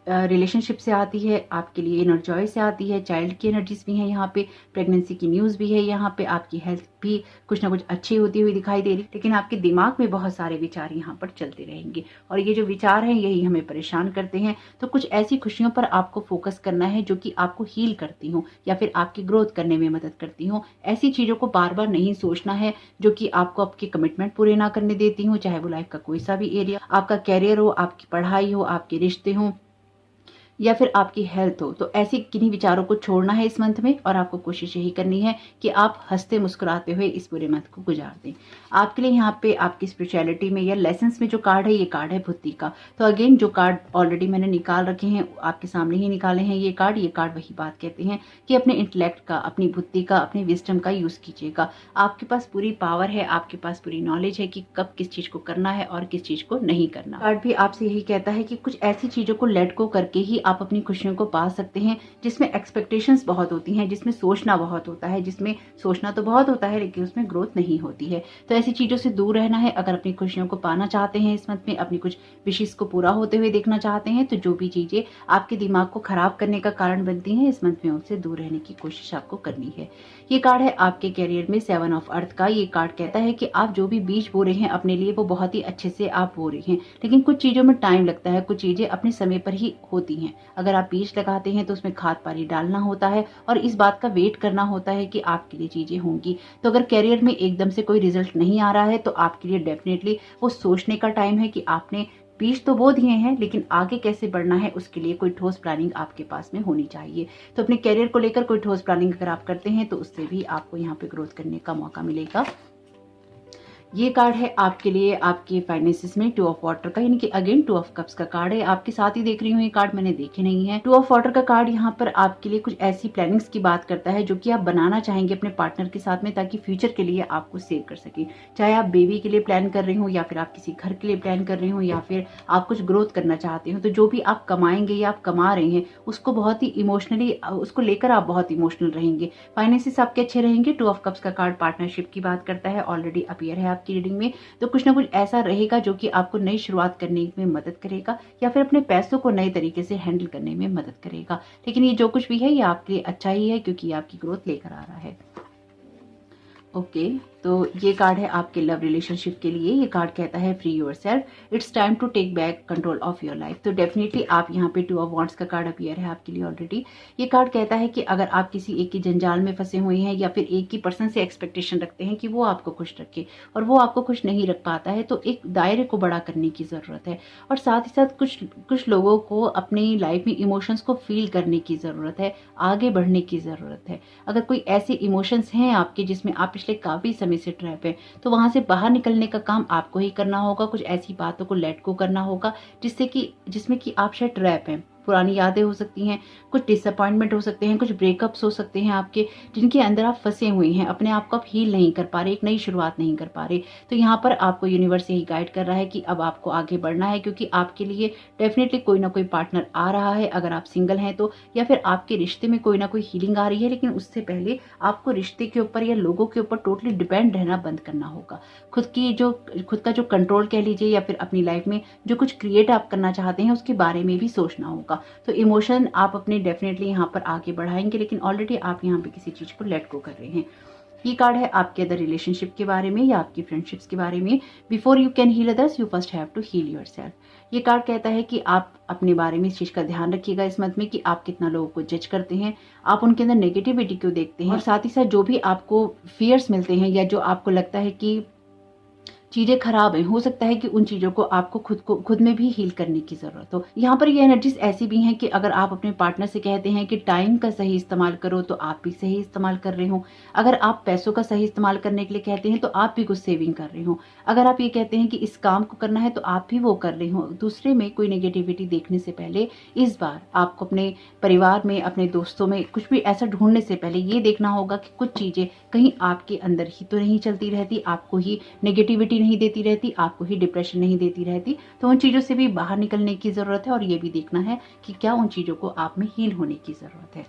रिलेशनशिप से आती है, आपके लिए इनर जॉय से आती है, चाइल्ड की एनर्जीज भी हैं यहाँ पे, प्रेगनेंसी की न्यूज़ भी है यहाँ पे, आपकी हेल्थ भी कुछ ना कुछ अच्छी होती हुई दिखाई दे रही, लेकिन आपके दिमाग में बहुत सारे विचार यहाँ पर चलते रहेंगे, और ये जो विचार हैं यही हमें परेशान करते हैं। तो कुछ ऐसी खुशियों पर आपको फोकस करना है जो कि आपको हील करती हो या फिर आपकी ग्रोथ करने में मदद करती हो। ऐसी चीज़ों को बार बार नहीं सोचना है जो कि आपको आपके कमिटमेंट पूरे ना करने देती हो, चाहे वो लाइफ का कोई सा भी एरिया, आपका कैरियर हो, आपकी पढ़ाई हो, आपके रिश्ते हों, या फिर आपकी हेल्थ हो। तो ऐसे किन्हीं विचारों को छोड़ना है इस मंथ में, और आपको कोशिश यही करनी है कि आप हंसते मुस्कुराते हुए इस पूरे मंथ को गुजार दें। आपके लिए यहाँ पे आपकी स्पिरिचुअलिटी में या लेसन्स में जो कार्ड है ये कार्ड है बुद्धि का। तो अगेन जो कार्ड ऑलरेडी मैंने निकाल रखे हैं आपके सामने ही निकाले हैं ये कार्ड वही बात कहते हैं कि अपने इंटेलेक्ट का, अपनी बुद्धि का, अपने विजडम का यूज कीजिएगा। आपके पास पूरी पावर है, आपके पास पूरी नॉलेज है कि कब किस चीज को करना है और किस चीज को नहीं करना। कार्ड भी आपसे यही कहता है कि कुछ ऐसी चीजों को लेट गो करके ही आप अपनी खुशियों को पा सकते हैं, जिसमें एक्सपेक्टेशंस बहुत होती हैं, जिसमें सोचना बहुत होता है, जिसमें सोचना तो बहुत होता है लेकिन उसमें ग्रोथ नहीं होती है। तो ऐसी चीजों से दूर रहना है। अगर अपनी खुशियों को पाना चाहते हैं इस मंथ में, अपनी कुछ विशेष को पूरा होते हुए देखना चाहते हैं, तो जो भी चीजें आपके दिमाग को खराब करने का कारण बनती हैं इस मंथ में उनसे दूर रहने की कोशिश आपको करनी है। ये कार्ड है आपके कैरियर में 7 ऑफ अर्थ का। ये कार्ड कहता है कि आप जो भी बीज बो रहे हैं अपने लिए वो बहुत ही अच्छे से आप बो रहे हैं, लेकिन कुछ चीजों में टाइम लगता है, कुछ चीजें अपने समय पर ही होती हैं। अगर आप बीज लगाते हैं तो उसमें खाद पानी डालना होता है और इस बात का वेट करना होता है कि आपके लिए चीजें होंगी। तो अगर कैरियर में एकदम से कोई रिजल्ट नहीं आ रहा है तो आपके लिए डेफिनेटली वो सोचने का टाइम है कि आपने बीज तो बो दिए हैं लेकिन आगे कैसे बढ़ना है उसके लिए कोई ठोस प्लानिंग आपके पास में होनी चाहिए। तो अपने कैरियर को लेकर कोई ठोस प्लानिंग अगर आप करते हैं तो उससे भी आपको यहाँ पे ग्रोथ करने का मौका मिलेगा। ये कार्ड है आपके लिए आपके फाइनेंसेस में 2 ऑफ वाटर का, यानी कि अगेन 2 ऑफ कप्स का कार्ड है। आपके साथ ही देख रही हूँ ये कार्ड, मैंने देखे नहीं है। 2 ऑफ वाटर का कार्ड यहाँ पर आपके लिए कुछ ऐसी प्लानिंग्स की बात करता है जो कि आप बनाना चाहेंगे अपने पार्टनर के साथ में, ताकि फ्यूचर के लिए आपको सेव कर सके। चाहे आप बेबी के लिए प्लान कर रहे हो या फिर आप किसी घर के लिए प्लान कर रहे हो या फिर आप कुछ ग्रोथ करना चाहते हो, तो जो भी आप कमाएंगे या आप कमा रहे हैं उसको बहुत ही इमोशनली, उसको लेकर आप बहुत इमोशनल रहेंगे। फाइनेंसेस आपके अच्छे रहेंगे। 2 ऑफ कप्स का कार्ड पार्टनरशिप की बात करता है, ऑलरेडी अपीयर है आपकी रीडिंग में। तो कुछ ना कुछ ऐसा रहेगा जो कि आपको नई शुरुआत करने में मदद करेगा या फिर अपने पैसों को नए तरीके से हैंडल करने में मदद करेगा। लेकिन ये जो कुछ भी है ये आपके लिए अच्छा ही है क्योंकि ये आपकी ग्रोथ लेकर आ रहा है। ओके, तो ये कार्ड है आपके लव रिलेशनशिप के लिए। ये कार्ड कहता है free yourself, it's time to take back control of your life. तो डेफिनेटली आप यहाँ पे 2 ऑफ वांड्स का कार्ड अपीयर है आपके लिए ऑलरेडी। ये कार्ड कहता है कि अगर आप किसी एक की जंजाल में फंसे हुए हैं या फिर एक ही पर्सन से एक्सपेक्टेशन रखते हैं कि वो आपको खुश रखे और वो आपको खुश नहीं रख पाता है, तो एक दायरे को बड़ा करने की ज़रूरत है। और साथ ही साथ कुछ लोगों को अपनी लाइफ में इमोशंस को फील करने की ज़रूरत है, आगे बढ़ने की ज़रूरत है। अगर कोई ऐसे इमोशंस हैं आपके जिसमें आप पिछले काफ़ी समय से ट्रैप है, तो वहाँ से बाहर निकलने का काम आपको ही करना होगा। कुछ ऐसी बातों को लेट गो करना होगा जिसमें कि आप शायद ट्रैप हैं। पुरानी यादें हो सकती हैं, कुछ डिसअपॉइंटमेंट हो सकते हैं, कुछ ब्रेकअप्स हो सकते हैं आपके, जिनके अंदर आप फंसे हुए हैं, अपने आप को आप हील नहीं कर पा रहे, एक नई शुरुआत नहीं कर पा रहे। तो यहाँ पर आपको यूनिवर्स यही गाइड कर रहा है कि अब आपको आगे बढ़ना है, क्योंकि आपके लिए डेफिनेटली कोई ना कोई पार्टनर आ रहा है, अगर आप सिंगल हैं तो, या फिर आपके रिश्ते में कोई ना कोई हीलिंग आ रही है। लेकिन उससे पहले आपको रिश्ते के ऊपर या लोगों के ऊपर टोटली डिपेंड रहना बंद करना होगा। खुद का जो कंट्रोल कह लीजिए, या फिर अपनी लाइफ में जो कुछ क्रिएट आप करना चाहते हैं उसके बारे में भी सोचना होगा। तो इमोशन आप अपने डेफिनेटली यहाँ पर आगे बढ़ाएंगे, लेकिन ऑलरेडी आप यहाँ पे किसी चीज को लेट गो कर रहे हैं। ये कार्ड है आपके अदर रिलेशनशिप के बारे में या आपकी फ्रेंडशिप्स के बारे में। Before you can heal others, you first have to heal yourself. ये कार्ड कहता है कि आप अपने बारे में इस चीज का ध्यान रखिएगा इस मंथ में कि आप कितना लोगों को जज करते हैं, आप उनके अंदर नेगेटिविटी क्यों देखते हैं, और साथ ही साथ जो भी आपको फियर्स मिलते हैं या जो आपको लगता है कि चीजें खराब हैं, हो सकता है कि उन चीजों को आपको खुद में भी हील करने की जरूरत हो। यहाँ पर ये एनर्जीज ऐसी भी हैं कि अगर आप अपने पार्टनर से कहते हैं कि टाइम का सही इस्तेमाल करो, तो आप भी सही इस्तेमाल कर रहे हो। अगर आप पैसों का सही इस्तेमाल करने के लिए कहते हैं तो आप भी कुछ सेविंग कर रहे हो। अगर आप ये कहते हैं कि इस काम को करना है तो आप भी वो कर रहे हो। दूसरे में कोई नेगेटिविटी देखने से पहले इस बार आपको अपने परिवार में, अपने दोस्तों में कुछ भी ऐसा ढूंढने से पहले ये देखना होगा कि कुछ चीजें कहीं आपके अंदर ही तो नहीं चलती रहती, आपको ही नेगेटिविटी नहीं देती रहती, आपको ही डिप्रेशन नहीं देती रहती। तो उन चीजों से भी बाहर निकलने की जरूरत है, और ये भी देखना है कि क्या उन चीजों को आप में हील होने की जरूरत है।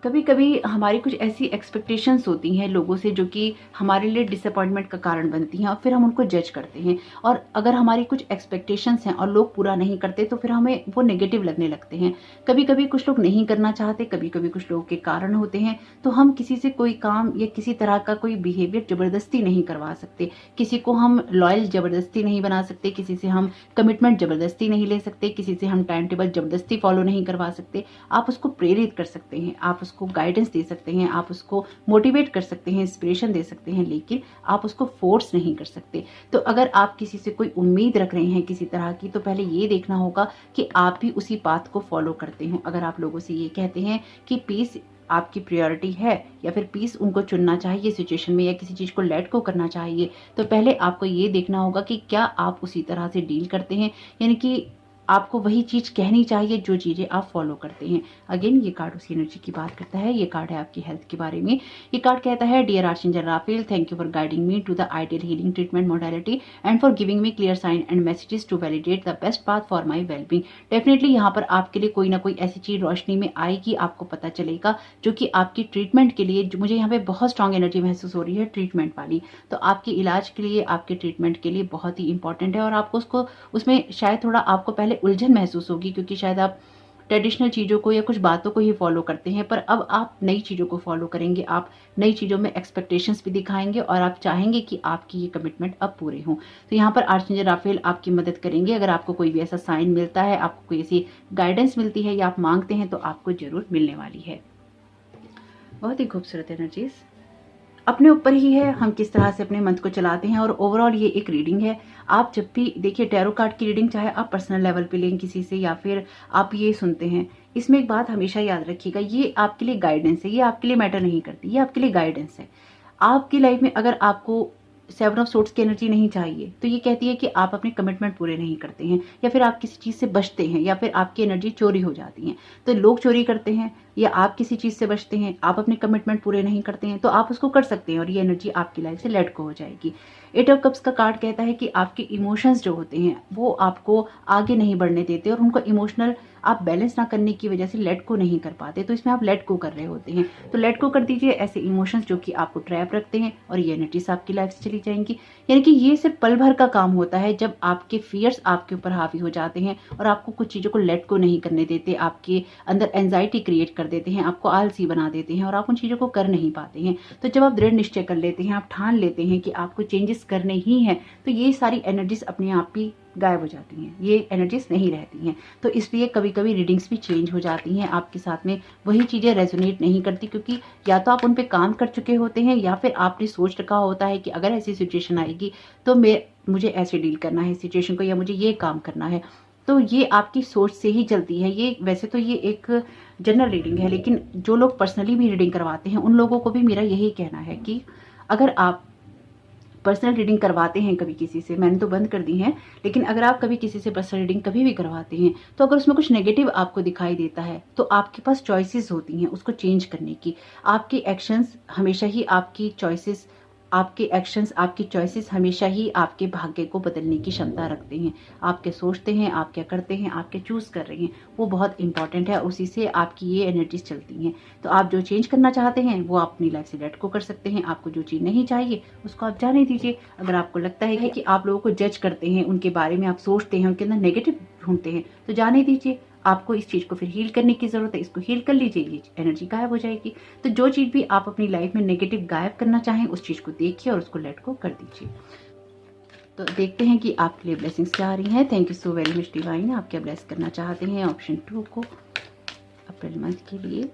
कभी कभी हमारी कुछ ऐसी एक्सपेक्टेशंस होती हैं लोगों से जो कि हमारे लिए डिसअपॉइंटमेंट का कारण बनती हैं, और फिर हम उनको जज करते हैं। और अगर हमारी कुछ एक्सपेक्टेशंस हैं और लोग पूरा नहीं करते तो फिर हमें वो नेगेटिव लगने लगते हैं। कभी कभी कुछ लोग नहीं करना चाहते, कभी कभी कुछ लोगों के कारण होते हैं। तो हम किसी से कोई काम या किसी तरह का कोई बिहेवियर जबरदस्ती नहीं करवा सकते, किसी को हम लॉयल जबरदस्ती नहीं बना सकते, किसी से हम कमिटमेंट जबरदस्ती नहीं ले सकते, किसी से हम टाइम टेबल जबरदस्ती फॉलो नहीं करवा सकते। आप उसको प्रेरित कर सकते हैं, आप उसको गाइडेंस दे सकते हैं, आप उसको मोटिवेट कर सकते हैं, इंस्पिरेशन दे सकते हैं, लेकिन आप उसको फोर्स नहीं कर सकते। तो अगर आप किसी से कोई उम्मीद रख रहे हैं किसी तरह की, तो पहले ये देखना होगा कि आप भी उसी पाथ को फॉलो करते हो। अगर आप लोगों से ये कहते हैं कि पीस आपकी प्रायोरिटी है, या फिर पीस उनको चुनना चाहिए सिचुएशन में, या किसी चीज को लेट को करना चाहिए, तो पहले आपको ये देखना होगा कि क्या आप उसी तरह से डील करते हैं, यानी कि आपको वही चीज कहनी चाहिए जो चीजें आप फॉलो करते हैं। अगेन ये कार्ड उसी एनर्जी की बात करता है। ये कार्ड है आपकी हेल्थ के बारे में। ये कार्ड कहता है, dear archangel Raphael, thank you for guiding me to the ideal healing treatment modality and for giving me clear sign and messages to validate the best path for my wellbeing. Definitely यहाँ पर आपके लिए कोई ना कोई ऐसी चीज रोशनी में आएगी, आपको पता चलेगा, जो कि आपकी ट्रीटमेंट के लिए, मुझे यहाँ पे बहुत स्ट्रॉन्ग एनर्जी महसूस हो रही है ट्रीटमेंट वाली, तो आपके इलाज के लिए, आपके ट्रीटमेंट के लिए बहुत ही इंपॉर्टेंट है। और आपको उसमें शायद थोड़ा आपको पहले उलझन महसूस होगी, क्योंकि शायद आप ट्रेडिशनल चीज़ों को या कुछ बातों को ही फॉलो करते हैं, पर अब आप नई चीज़ों को फॉलो करेंगे, आप नई चीज़ों में एक्सपेक्टेशंस भी दिखाएंगे, और आप चाहेंगे कि आपकी ये कमिटमेंट अब पूरे हों। तो यहाँ पर आर्चएंजल राफेल आपकी मदद करेंगे। अगर आपको कोई भी ऐसा साइन मिलता है, आपको कोई ऐसी गाइडेंस मिलती है या आप मांगते हैं, तो आपको जरूर मिलने वाली है। बहुत ही खूबसूरत एनर्जीज अपने ऊपर ही है हम किस तरह से अपने मंथ को चलाते हैं। और ओवरऑल ये एक रीडिंग है। आप जब भी देखिए टैरो कार्ड की रीडिंग, चाहे आप पर्सनल लेवल पे लें किसी से या फिर आप ये सुनते हैं, इसमें एक बात हमेशा याद रखिएगा, ये आपके लिए गाइडेंस है, ये आपके लिए मैटर नहीं करती, ये आपके लिए गाइडेंस है। आपकी लाइफ में अगर आपको 7 ऑफ सोर्ड्स की एनर्जी नहीं चाहिए, तो ये कहती है कि आप अपने कमिटमेंट पूरे नहीं करते हैं, या फिर आप किसी चीज़ से बचते हैं, या फिर आपकी एनर्जी चोरी हो जाती है। तो लोग चोरी करते हैं या आप किसी चीज़ से बचते हैं, आप अपने कमिटमेंट पूरे नहीं करते हैं, तो आप उसको कर सकते हैं और ये एनर्जी आपकी लाइफ से लेट गो हो जाएगी। 8 ऑफ कप्स का कार्ड कहता है कि आपके इमोशंस जो होते हैं वो आपको आगे नहीं बढ़ने देते, और उनको इमोशनल आप बैलेंस ना करने की वजह से लेट को नहीं कर पाते, तो इसमें आप लेट को कर रहे होते हैं। तो लेट को कर दीजिए ऐसे इमोशंस जो कि आपको ट्रैप रखते हैं, और ये एनर्जीज आपकी लाइफ से चली जाएंगी। यानी कि ये सिर्फ पल भर का काम होता है, जब आपके फियर्स आपके ऊपर हावी हो जाते हैं और आपको कुछ चीज़ों को लेट को नहीं करने देते, आपके अंदर एंजाइटी क्रिएट कर देते हैं, आपको आलसी बना देते हैं और आप उन चीज़ों को कर नहीं पाते हैं। तो जब आप दृढ़ निश्चय कर लेते हैं, आप ठान लेते हैं कि आपको चेंजेस करने ही हैं, तो ये सारी एनर्जीज अपने आप ही गायब हो जाती हैं, ये एनर्जीज नहीं रहती हैं। तो इसलिए कभी कभी रीडिंग्स भी चेंज हो जाती हैं, आपके साथ में वही चीज़ें रेजोनेट नहीं करती, क्योंकि या तो आप उन पे काम कर चुके होते हैं, या फिर आपने सोच रखा होता है कि अगर ऐसी सिचुएशन आएगी तो मुझे ऐसे डील करना है सिचुएशन को, या मुझे ये काम करना है। तो ये आपकी सोच से ही चलती है। ये वैसे तो ये एक जनरल रीडिंग है, लेकिन जो लोग पर्सनली भी रीडिंग करवाते हैं उन लोगों को भी मेरा यही कहना है कि अगर आप पर्सनल रीडिंग करवाते हैं कभी किसी से, मैंने तो बंद कर दी है, लेकिन अगर आप कभी किसी से पर्सनल रीडिंग कभी भी करवाते हैं, तो अगर उसमें कुछ नेगेटिव आपको दिखाई देता है, तो आपके पास चॉइसेस होती हैं उसको चेंज करने की। आपके एक्शंस हमेशा ही आपकी चॉइसेस, आपके एक्शंस, आपकी चॉइसेस हमेशा ही आपके भाग्य को बदलने की क्षमता रखते हैं। आप क्या सोचते हैं, आप क्या करते हैं, आप क्या चूज कर रहे हैं, वो बहुत इंपॉर्टेंट है, उसी से आपकी ये एनर्जीज चलती हैं। तो आप जो चेंज करना चाहते हैं वो आप अपनी लाइफ से लेट को कर सकते हैं। आपको जो चीज़ नहीं चाहिए उसको आप जाने दीजिए। अगर आपको लगता है कि आप लोगों को जज करते हैं, उनके बारे में आप सोचते हैं, उनके अंदर नेगेटिव ढूंढते हैं, तो जाने दीजिए। आपको इस चीज़ को फिर हील करने की ज़रूरत है, इसको हील कर लीजिए, ये एनर्जी गायब हो जाएगी। तो जो चीज़ भी आप अपनी लाइफ में नेगेटिव गायब करना चाहें उस चीज़ को देखिए और उसको लेट को कर दीजिए। तो देखते हैं कि आपके लिए ब्लेसिंग्स क्या आ रही हैं। Thank you so very much divine. आप क्या ब्लेस करना चाहते हैं ऑप्शन 2 को अप्रैल मंथ के लिए।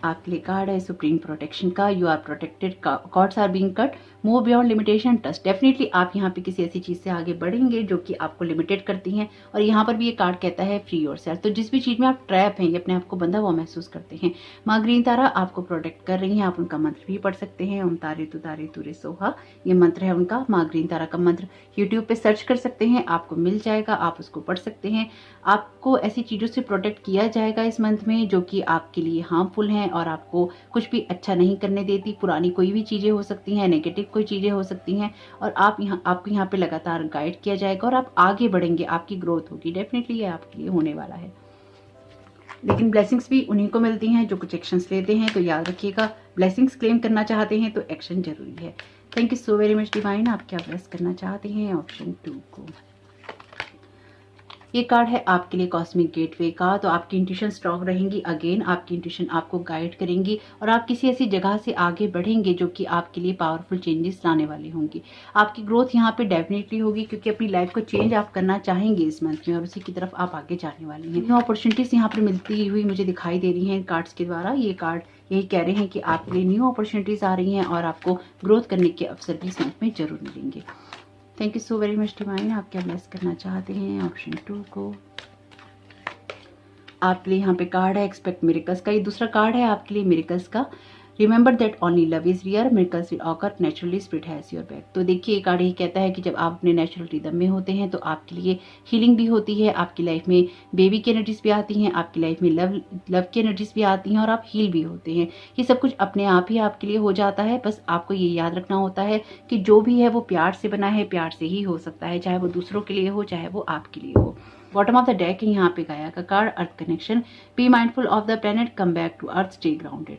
आपके लिए कार्ड है सुप्रीम प्रोटेक्शन का। You are protected, cords are being cut, move beyond limitation, trust. Definitely आप यहाँ पे किसी ऐसी चीज़ से आगे बढ़ेंगे जो कि आपको लिमिटेड करती हैं। और यहाँ पर भी ये कार्ड कहता है फ्री योरसेल्फ। तो जिस भी चीज़ में आप ट्रैप हैं, ये अपने आप को बंधा हुआ महसूस करते हैं, माँ ग्रीन तारा आपको प्रोटेक्ट कर रही हैं। आप उनका मंत्र भी पढ़ सकते हैं, ओम तारे तुरे सोहा, ये मंत्र है उनका। माँ ग्रीन तारा का मंत्र यूट्यूब पे सर्च कर सकते हैं, आपको मिल जाएगा, आप उसको पढ़ सकते हैं। आपको ऐसी चीज़ों से प्रोटेक्ट किया जाएगा इस मंथ में जो कि आपके लिए हार्मफुल हैं और आपको कुछ भी अच्छा नहीं करने देती। पुरानी कोई भी चीज़ें हो सकती हैं, नेगेटिव कोई चीज़ें हो सकती हैं, और आपको यहाँ पे लगातार गाइड किया जाएगा और आप आगे बढ़ेंगे, आपकी ग्रोथ होगी। डेफिनेटली ये आपके लिए होने वाला है। लेकिन ब्लेसिंग्स भी उन्हीं को मिलती हैं जो कुछ एक्शंस लेते हैं। तो याद रखिएगा, ब्लेसिंग्स क्लेम करना चाहते हैं तो एक्शन जरूरी है। Thank you so very much divine. आप क्या ब्लेस करना चाहते हैं ऑप्शन 2 को। ये कार्ड है आपके लिए कॉस्मिक गेटवे का। तो आपकी इंट्यूशन स्ट्रांग रहेंगी। अगेन आपकी इंट्यूशन आपको गाइड करेंगी और आप किसी ऐसी जगह से आगे बढ़ेंगे जो कि आपके लिए पावरफुल चेंजेस लाने वाली होंगी। आपकी ग्रोथ यहाँ पे डेफिनेटली होगी, क्योंकि अपनी लाइफ को चेंज आप करना चाहेंगे इस मंथ में और उसी की तरफ आप आगे जाने वाली हैं। न्यू अपॉर्चुनिटीज यहाँ पर मिलती हुई मुझे दिखाई दे रही हैं कार्ड्स के द्वारा। ये कार्ड यही कह रहे हैं कि आपके लिए न्यू अपॉर्चुनिटीज आ रही हैं और आपको ग्रोथ करने के अवसर भी इस मंथ में जरूर मिलेंगे। Thank you so very much divine. आप क्या ब्लेस करना चाहते हैं ऑप्शन 2 को। आपके लिए यहाँ पे कार्ड है एक्सपेक्ट मिरेकल्स का। ये दूसरा कार्ड है आपके लिए मिरेकल्स का। Remember that only love is rear, miracles will occur naturally, spirit has your back. तो देखिए, ये कार्ड यही कहता है कि जब आप अपने नेचुरल रिदम में होते हैं तो आपके लिए हीलिंग भी होती है, आपकी लाइफ में बेबी की एनर्जीज भी आती हैं, आपकी लाइफ में लव की एनर्जीज भी आती हैं और आप हील भी होते हैं। ये सब कुछ अपने आप ही आपके लिए हो जाता है। बस आपको ये याद रखना होता है कि जो भी है वो प्यार से बना है, प्यार से ही हो सकता है, चाहे वो दूसरों के लिए हो, चाहे वो आपके लिए हो। बॉटम ऑफ द डेक है यहाँ पे गाया का card, earth connection. Be mindful of the planet, come back to earth, stay grounded.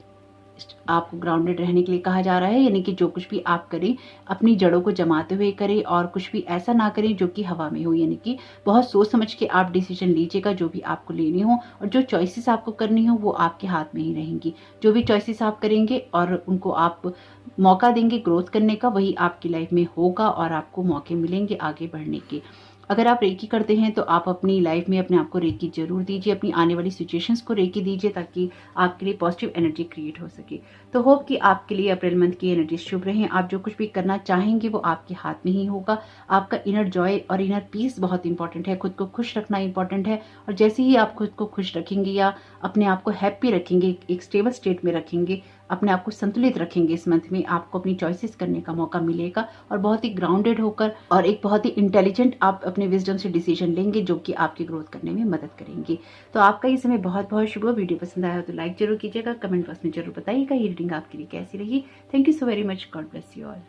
आपको ग्राउंडेड रहने के लिए कहा जा रहा है, यानी कि जो कुछ भी आप करें अपनी जड़ों को जमाते हुए करें और कुछ भी ऐसा ना करें जो कि हवा में हो। यानी कि बहुत सोच समझ के आप डिसीजन लीजिएगा जो भी आपको लेनी हो, और जो चॉइसेस आपको करनी हो वो आपके हाथ में ही रहेंगी। जो भी चॉइसेस आप करेंगे और उनको आप मौका देंगे ग्रोथ करने का, वही आपकी लाइफ में होगा और आपको मौके मिलेंगे आगे बढ़ने के। अगर आप रेकी करते हैं तो आप अपनी लाइफ में अपने आप को रेकी जरूर दीजिए, अपनी आने वाली सिचुएशंस को रेकी दीजिए ताकि आपके लिए पॉजिटिव एनर्जी क्रिएट हो सके। तो होप कि आपके लिए अप्रैल मंथ की एनर्जी शुभ रहें। आप जो कुछ भी करना चाहेंगे वो आपके हाथ में ही होगा। आपका इनर जॉय और इनर पीस बहुत इंपॉर्टेंट है, खुद को खुश रखना इंपॉर्टेंट है। और जैसे ही आप खुद को खुश रखेंगे या अपने आप को हैप्पी रखेंगे, एक स्टेबल स्टेट में रखेंगे, अपने आप को संतुलित रखेंगे, इस मंथ में आपको अपनी चॉइसेस करने का मौका मिलेगा और बहुत ही ग्राउंडेड होकर और एक बहुत ही इंटेलिजेंट आप अपने विजडम से डिसीजन लेंगे जो कि आपकी ग्रोथ करने में मदद करेंगे। तो आपका ये समय बहुत बहुत शुभ हो। वीडियो पसंद आया हो तो लाइक जरूर कीजिएगा, कमेंट बॉक्स में जरूर बताइएगा ये रीडिंग आपके लिए कैसी रही। Thank you so very much. God bless you all.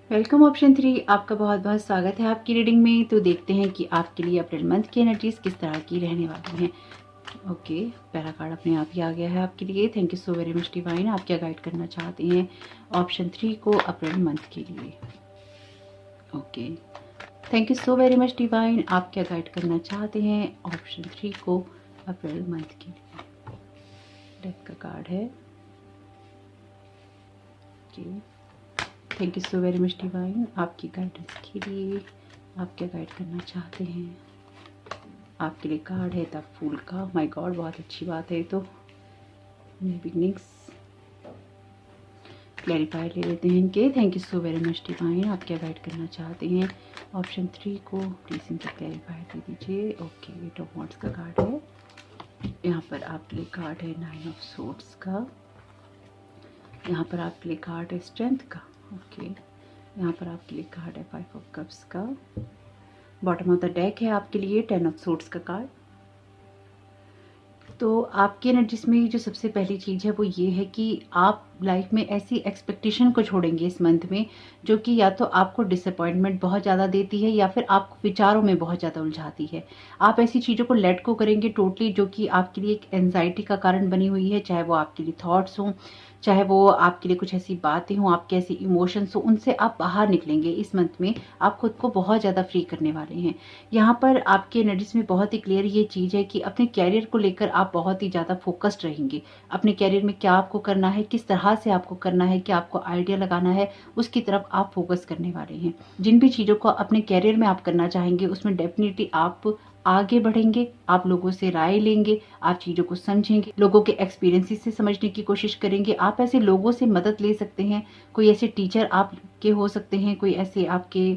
Welcome option 3, आपका बहुत बहुत स्वागत है आपकी रीडिंग में। तो देखते हैं कि आपके लिए अप्रैल मंथ की एनर्जीज किस तरह की रहने वाली हैं। ओके, पहला कार्ड अपने आप ही आ गया है आपके लिए। Thank you so very much divine. आप क्या गाइड करना चाहते हैं ऑप्शन 3 को अप्रैल मंथ के लिए? Okay, thank you so very much divine. आप क्या गाइड करना चाहते हैं ऑप्शन 3 को अप्रैल मंथ के लिए? डेथ का कार्ड है। Okay, thank you so very much divine. आपकी गाइडेंस के लिए आप क्या गाइड करना चाहते हैं? आपके लिए कार्ड है द फूल का। माय गॉड, बहुत अच्छी बात है। तो न्यू बिगनिंग्स क्लैरिफाई ले लेते हैं इनके। Thank you so very much divine. आप क्या गाइड करना चाहते हैं ऑप्शन 3 को? प्लीज़ इनका क्लैरिफाई दे दीजिए। ओके, एट ऑफ वॉन्ड्स का कार्ड है। यहाँ पर आपके लिए कार्ड है 9 ऑफ सोर्ड्स का। यहाँ पर आपके लिए कार्ड है स्ट्रेंथ का। ओके, यहाँ पर आपके लिए कार्ड है 5 ऑफ कप्स का। बॉटम ऑफ द डेक है आपके लिए 10 ऑफ सोर्ड्स का कार्ड। तो आपकी एनर्जीज में जो सबसे पहली चीज़ है वो ये है कि आप लाइफ में ऐसी एक्सपेक्टेशन को छोड़ेंगे इस मंथ में जो कि या तो आपको डिसअपॉइंटमेंट बहुत ज़्यादा देती है या फिर आपको विचारों में बहुत ज़्यादा उलझाती है। आप ऐसी चीज़ों को लेट को करेंगे टोटली जो कि आपके लिए एक एंजाइटी का कारण बनी हुई है, चाहे वो आपके लिए थॉट्स हों, चाहे वो आपके लिए कुछ ऐसी बातें हों, आपके ऐसे इमोशंस हों, उनसे आप बाहर निकलेंगे इस मंथ में। आप खुद को बहुत ज़्यादा फ्री करने वाले हैं। यहाँ पर आपकी एनर्जीज में बहुत ही क्लियर ये चीज़ है कि अपने कैरियर को लेकर आप बहुत ही ज़्यादा फोकस्ड रहेंगे। अपने कैरियर में क्या आपको करना है, किस तरह से आपको करना है, क्या आपको आइडिया लगाना है, उसकी तरफ आप फोकस करने वाले हैं। जिन भी चीज़ों को अपने कैरियर में आप करना चाहेंगे उसमें डेफिनेटली आप आगे बढ़ेंगे। आप लोगों से राय लेंगे, आप चीज़ों को समझेंगे, लोगों के एक्सपीरियंसेस से समझने की कोशिश करेंगे। आप ऐसे लोगों से मदद ले सकते हैं। कोई ऐसे टीचर आपके हो सकते हैं, कोई ऐसे आपके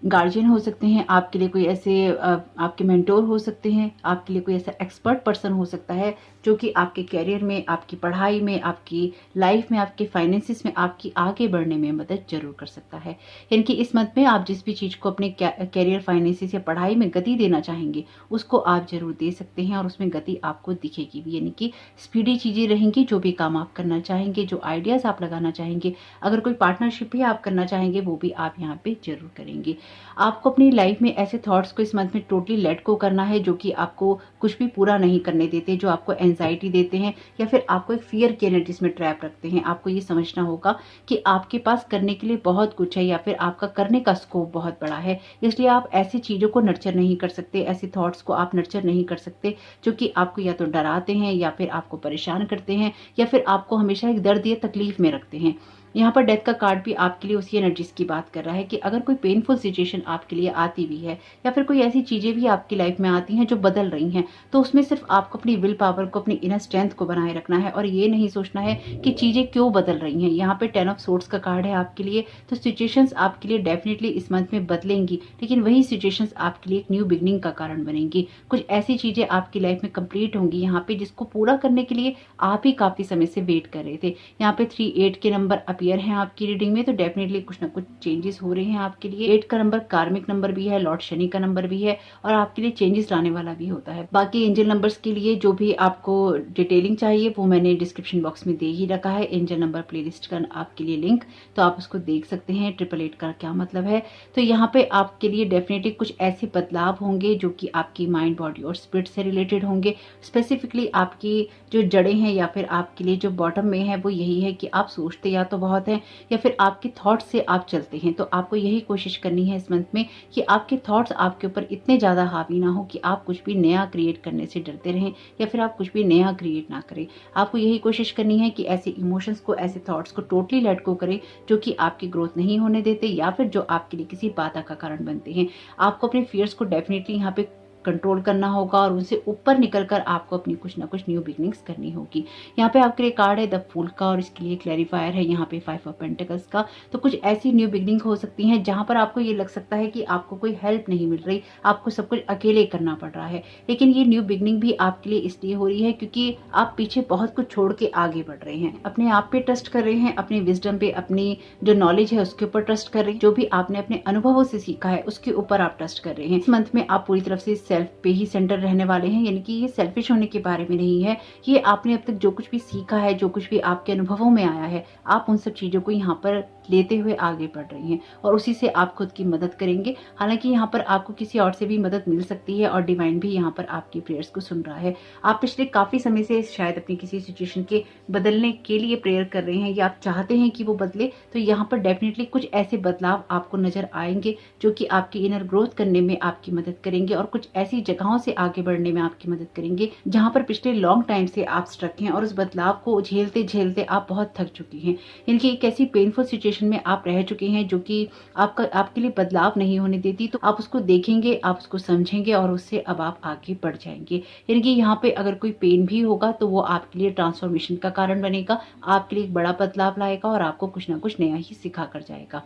गार्जियन हो सकते हैं, आपके लिए कोई ऐसे आपके मेंटोर हो सकते हैं, आपके लिए कोई ऐसा एक्सपर्ट पर्सन हो सकता है जो कि आपके कैरियर में, आपकी पढ़ाई में, आपकी लाइफ में, आपके फाइनेंसिस में आपकी आगे बढ़ने में मदद जरूर कर सकता है। यानी कि इस मंथ में आप जिस भी चीज़ को अपने कैरियर, फाइनेंसिस या पढ़ाई में गति देना चाहेंगे उसको आप जरूर दे सकते हैं और उसमें गति आपको दिखेगी भी। यानी कि स्पीडी चीज़ें रहेंगी। जो भी काम आप करना चाहेंगे, जो आइडियाज़ आप लगाना चाहेंगे, अगर कोई पार्टनरशिप भी आप करना चाहेंगे वो भी आप यहाँ पे जरूर करेंगे। आपको अपनी लाइफ में ऐसे थॉट्स को इस मंथ में टोटली लेट को करना है जो कि आपको कुछ भी पूरा नहीं करने देते, जो आपको एंजाइटी देते हैं या फिर आपको एक फियर की एनर्जीज में ट्रैप रखते हैं। आपको ये समझना होगा कि आपके पास करने के लिए बहुत कुछ है या फिर आपका करने का स्कोप बहुत बड़ा है, इसलिए आप ऐसी चीज़ों को नर्चर नहीं कर सकते, ऐसे थॉट्स को आप नर्चर नहीं कर सकते जो कि आपको या तो डराते हैं या फिर आपको परेशान करते हैं या फिर आपको हमेशा एक दर्द या तकलीफ में रखते हैं। यहाँ पर डेथ का कार्ड भी आपके लिए उसी एनर्जीज की बात कर रहा है कि अगर कोई पेनफुल सिचुएशन आपके लिए आती भी है या फिर कोई ऐसी चीज़ें भी आपकी लाइफ में आती हैं जो बदल रही हैं, तो उसमें सिर्फ आपको अपनी विल पावर को, अपनी इनर स्ट्रेंथ को बनाए रखना है और ये नहीं सोचना है कि चीज़ें क्यों बदल रही हैं। यहाँ पे 10 ऑफ सोर्ड्स का कार्ड है आपके लिए। तो सिचुएशंस आपके लिए डेफिनेटली इस मंथ में बदलेंगी, लेकिन वही सिचुएशंस आपके लिए एक न्यू बिगनिंग का कारण बनेंगी। कुछ ऐसी चीज़ें आपकी लाइफ में कंप्लीट होंगी यहाँ पे जिसको पूरा करने के लिए आप ही काफ़ी समय से वेट कर रहे थे। यहाँ पे 3-8 के नंबर अपीयर हैं आपकी रीडिंग में, तो डेफिनेटली कुछ ना कुछ चेंजेस हो रहे हैं आपके लिए। 8 का नंबर कार्मिक नंबर भी है, लॉर्ड शनि का नंबर भी है और आपके लिए चेंजेस लाने वाला भी होता है। बाकी एंजल नंबर्स के लिए जो भी आपको डिटेलिंग चाहिए वो मैंने डिस्क्रिप्शन बॉक्स में दे ही रखा है। एंजल नंबर प्लेलिस्ट का आपके लिए लिंक, तो आप उसको देख सकते हैं। 888 का क्या मतलब है। तो यहाँ पे आपके लिए डेफिनेटली कुछ ऐसे बदलाव होंगे जो कि आपकी माइंड, बॉडी और स्पिरिट से रिलेटेड होंगे। स्पेसिफिकली आपकी जो जड़ें हैं या फिर आपके लिए जो बॉटम में है वो यही है कि आप सोचते या तो बहुत हैं या फिर आपके थॉट्स से आप चलते हैं। तो आपको यही कोशिश करनी है इस मंथ में कि आपके थॉट्स आपके ऊपर इतने ज़्यादा हावी ना हो कि आप कुछ भी नया क्रिएट करने से डरते रहें या फिर आप कुछ भी नया क्रिएट ना करें। आपको यही कोशिश करनी है कि ऐसे इमोशंस को, ऐसे थॉट्स को टोटली लेट गो करें जो कि आपकी ग्रोथ नहीं होने देते या फिर जो आपके लिए किसी बाधा का कारण बनते हैं। आपको अपने फियर्स को डेफिनेटली यहाँ पे कंट्रोल करना होगा और उनसे ऊपर निकलकर आपको अपनी कुछ ना कुछ न्यू बिगनिंग्स करनी होगी। यहाँ पे आपके लिए कार्ड है द फूल का और इसके लिए क्लैरिफायर है यहाँ पे 5 ऑफ पेंटिकल्स का। तो कुछ ऐसी न्यू बिगनिंग हो सकती हैं जहां पर आपको ये लग सकता है कि आपको कोई हेल्प नहीं मिल रही, आपको सब कुछ अकेले करना पड़ रहा है, लेकिन ये न्यू बिगनिंग भी आपके लिए इसलिए हो रही है क्योंकि आप पीछे बहुत कुछ छोड़ के आगे बढ़ रहे हैं। अपने आप पे ट्रस्ट कर रहे हैं, अपनी विजडम पे, अपनी जो नॉलेज है उसके ऊपर ट्रस्ट कर रहे हैं, जो भी आपने अपने अनुभवों से सीखा है उसके ऊपर आप ट्रस्ट कर रहे हैं। इस मंथ में आप पूरी तरफ से सेल्फ पे ही सेंटर रहने वाले हैं, यानी कि ये सेल्फिश होने के बारे में नहीं है। ये आपने अब तक जो कुछ भी सीखा है, जो कुछ भी आपके अनुभवों में आया है, आप उन सब चीजों को यहाँ पर लेते हुए आगे बढ़ रही हैं और उसी से आप खुद की मदद करेंगे। हालांकि यहाँ पर आपको किसी और से भी मदद मिल सकती है और डिवाइन भी यहाँ पर आपकी प्रेयर्स को सुन रहा है। आप पिछले काफ़ी समय से शायद अपनी किसी सिचुएशन के बदलने के लिए प्रेयर कर रहे हैं या आप चाहते हैं कि वो बदले, तो यहाँ पर डेफिनेटली कुछ ऐसे बदलाव आपको नजर आएंगे जो कि आपकी इनर ग्रोथ करने में आपकी मदद करेंगे और कुछ ऐसी जगहों से आगे बढ़ने में आपकी मदद करेंगे जहां पर पिछले लॉन्ग टाइम से आप स्ट्रक हैं और उस बदलाव को झेलते झेलते आप बहुत थक चुकी हैं। इनकी एक ऐसी पेनफुल सिचुएशन में आप रह चुके हैं जो कि आपके लिए बदलाव नहीं होने देती, तो आप उसको देखेंगे, आप उसको समझेंगे और उससे अब आप आगे बढ़ जाएंगे। यानी कि यहाँ पे अगर कोई पेन भी होगा तो वो आपके लिए ट्रांसफॉर्मेशन का कारण बनेगा, आपके लिए एक बड़ा बदलाव लाएगा और आपको कुछ ना कुछ नया ही सिखा कर जाएगा।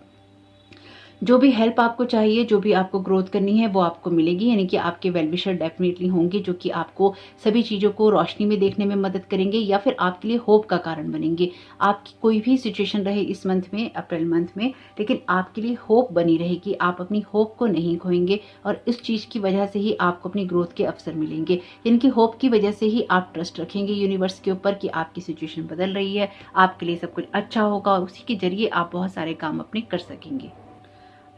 जो भी हेल्प आपको चाहिए, जो भी आपको ग्रोथ करनी है वो आपको मिलेगी। यानी कि आपके वेलविशर डेफिनेटली होंगे जो कि आपको सभी चीज़ों को रोशनी में देखने में मदद करेंगे या फिर आपके लिए होप का कारण बनेंगे। आपकी कोई भी सिचुएशन रहे इस मंथ में, अप्रैल मंथ में, लेकिन आपके लिए होप बनी रहेगी। आप अपनी होप को नहीं खोएंगे और इस चीज़ की वजह से ही आपको अपनी ग्रोथ के अवसर मिलेंगे। इनकी होप की वजह से ही आप ट्रस्ट रखेंगे यूनिवर्स के ऊपर कि आपकी सिचुएशन बदल रही है, आपके लिए सब कुछ अच्छा होगा और उसी के जरिए आप बहुत सारे काम अपने कर सकेंगे।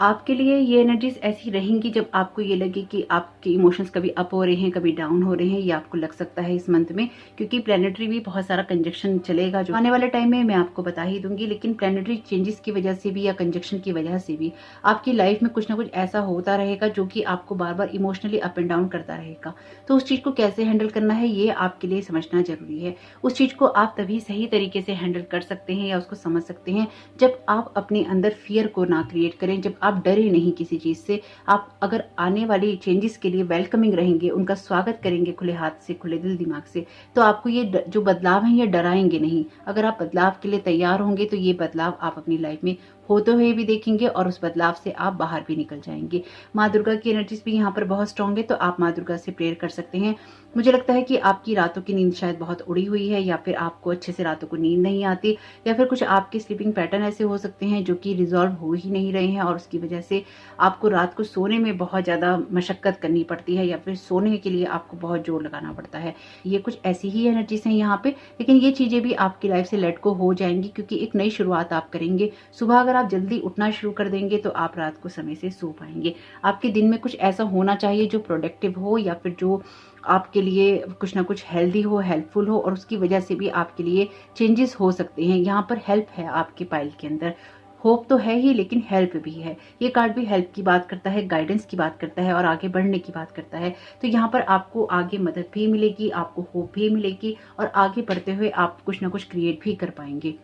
आपके लिए ये एनर्जीज ऐसी रहेंगी जब आपको ये लगे कि आपके इमोशंस कभी अप हो रहे हैं, कभी डाउन हो रहे हैं, ये आपको लग सकता है इस मंथ में, क्योंकि प्लैनेटरी भी बहुत सारा कंजक्शन चलेगा जो आने वाले टाइम में मैं आपको बता ही दूंगी। लेकिन प्लैनेटरी चेंजेस की वजह से भी या कंजक्शन की वजह से भी आपकी लाइफ में कुछ ना कुछ ऐसा होता रहेगा जो कि आपको बार बार इमोशनली अप एंड डाउन करता रहेगा। तो उस चीज को कैसे हैंडल करना है ये आपके लिए समझना जरूरी है। उस चीज को आप तभी सही तरीके से हैंडल कर सकते हैं या उसको समझ सकते हैं जब आप अपने अंदर फियर को ना क्रिएट करें, जब आप डरे नहीं किसी चीज से। आप अगर आने वाली चेंजेस के लिए वेलकमिंग रहेंगे, उनका स्वागत करेंगे खुले हाथ से, खुले दिल दिमाग से, तो आपको ये जो बदलाव हैं ये डराएंगे नहीं। अगर आप बदलाव के लिए तैयार होंगे तो ये बदलाव आप अपनी लाइफ में होते हुए भी देखेंगे और उस बदलाव से आप बाहर भी निकल जाएंगे। माँ दुर्गा की एनर्जीज भी यहाँ पर बहुत स्ट्रांग है, तो आप माँ दुर्गा से प्रेयर कर सकते हैं। मुझे लगता है कि आपकी रातों की नींद शायद बहुत उड़ी हुई है या फिर आपको अच्छे से रातों को नींद नहीं आती या फिर कुछ आपके स्लीपिंग पैटर्न ऐसे हो सकते हैं जो कि रिजॉल्व हो ही नहीं रहे हैं और उसकी वजह से आपको रात को सोने में बहुत ज़्यादा मशक्कत करनी पड़ती है या फिर सोने के लिए आपको बहुत जोर लगाना पड़ता है। ये कुछ ऐसी ही एनर्जीज हैं यहाँ पे, लेकिन ये चीज़ें भी आपकी लाइफ से लेट को हो जाएंगी क्योंकि एक नई शुरुआत आप करेंगे। सुबह अगर आप जल्दी उठना शुरू कर देंगे तो आप रात को समय से सो पाएंगे। आपके दिन में कुछ ऐसा होना चाहिए जो प्रोडक्टिव हो या फिर जो आपके लिए कुछ ना कुछ हेल्दी हो, हेल्पफुल हो और उसकी वजह से भी आपके लिए चेंजेस हो सकते हैं। यहाँ पर हेल्प है आपके पाइल के अंदर, होप तो है ही लेकिन हेल्प भी है। ये कार्ड भी हेल्प की बात करता है, गाइडेंस की बात करता है और आगे बढ़ने की बात करता है। तो यहाँ पर आपको आगे मदद भी मिलेगी, आपको होप भी मिलेगी और आगे बढ़ते हुए आप कुछ ना कुछ क्रिएट भी कर पाएंगे।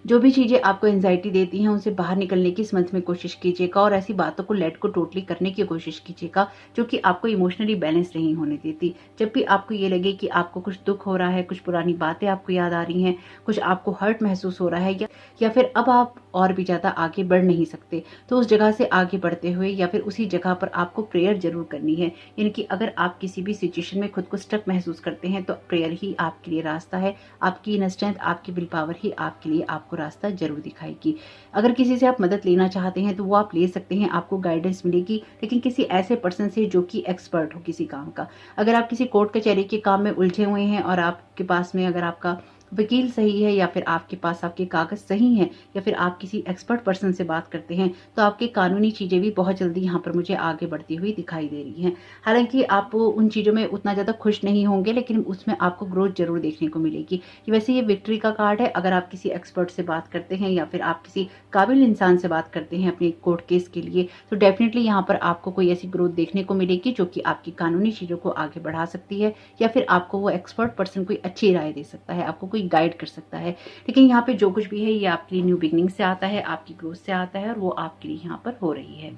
जो भी चीज़ें आपको एंजाइटी देती हैं उनसे बाहर निकलने की इस मंथ में कोशिश कीजिएगा और ऐसी बातों को लेट को टोटली करने की कोशिश कीजिएगा जो कि आपको इमोशनली बैलेंस नहीं होने देती। जब भी आपको ये लगे कि आपको कुछ दुख हो रहा है, कुछ पुरानी बातें आपको याद आ रही हैं, कुछ आपको हर्ट महसूस हो रहा है या फिर अब आप और भी ज़्यादा आगे बढ़ नहीं सकते, तो उस जगह से आगे बढ़ते हुए या फिर उसी जगह पर आपको प्रेयर जरूर करनी है। यानी कि अगर आप किसी भी सिचुएशन में खुद को स्टक महसूस करते हैं तो प्रेयर ही आपके लिए रास्ता है। आपकी इनर स्ट्रेंथ, आपकी विल पावर ही आपके लिए आपको रास्ता जरूर दिखाएगी। अगर किसी से आप मदद लेना चाहते हैं तो वो आप ले सकते हैं, आपको गाइडेंस मिलेगी, लेकिन किसी ऐसे पर्सन से जो कि एक्सपर्ट हो किसी काम का। अगर आप किसी कोर्ट कचहरी के काम में उलझे हुए हैं और आपके पास में अगर आपका वकील सही है या फिर आपके पास आपके कागज सही हैं या फिर आप किसी एक्सपर्ट पर्सन से बात करते हैं तो आपकी कानूनी चीज़ें भी बहुत जल्दी यहाँ पर मुझे आगे बढ़ती हुई दिखाई दे रही हैं। हालांकि आप उन चीज़ों में उतना ज़्यादा खुश नहीं होंगे लेकिन उसमें आपको ग्रोथ जरूर देखने को मिलेगी। वैसे ये विक्ट्री का कार्ड है। अगर आप किसी एक्सपर्ट से बात करते हैं या फिर आप किसी काबिल इंसान से बात करते हैं अपने कोर्ट केस के लिए तो डेफिनेटली यहाँ पर आपको कोई ऐसी ग्रोथ देखने को मिलेगी जो कि आपकी कानूनी चीज़ों को आगे बढ़ा सकती है या फिर आपको वो एक्सपर्ट पर्सन कोई अच्छी राय दे सकता है, आपको गाइड कर सकता है। लेकिन यहाँ पे जो कुछ भी है ये आपके लिए न्यू बिगनिंग से आता है, आपकी ग्रोथ से आता है और वो आपके लिए यहाँ पर हो रही है।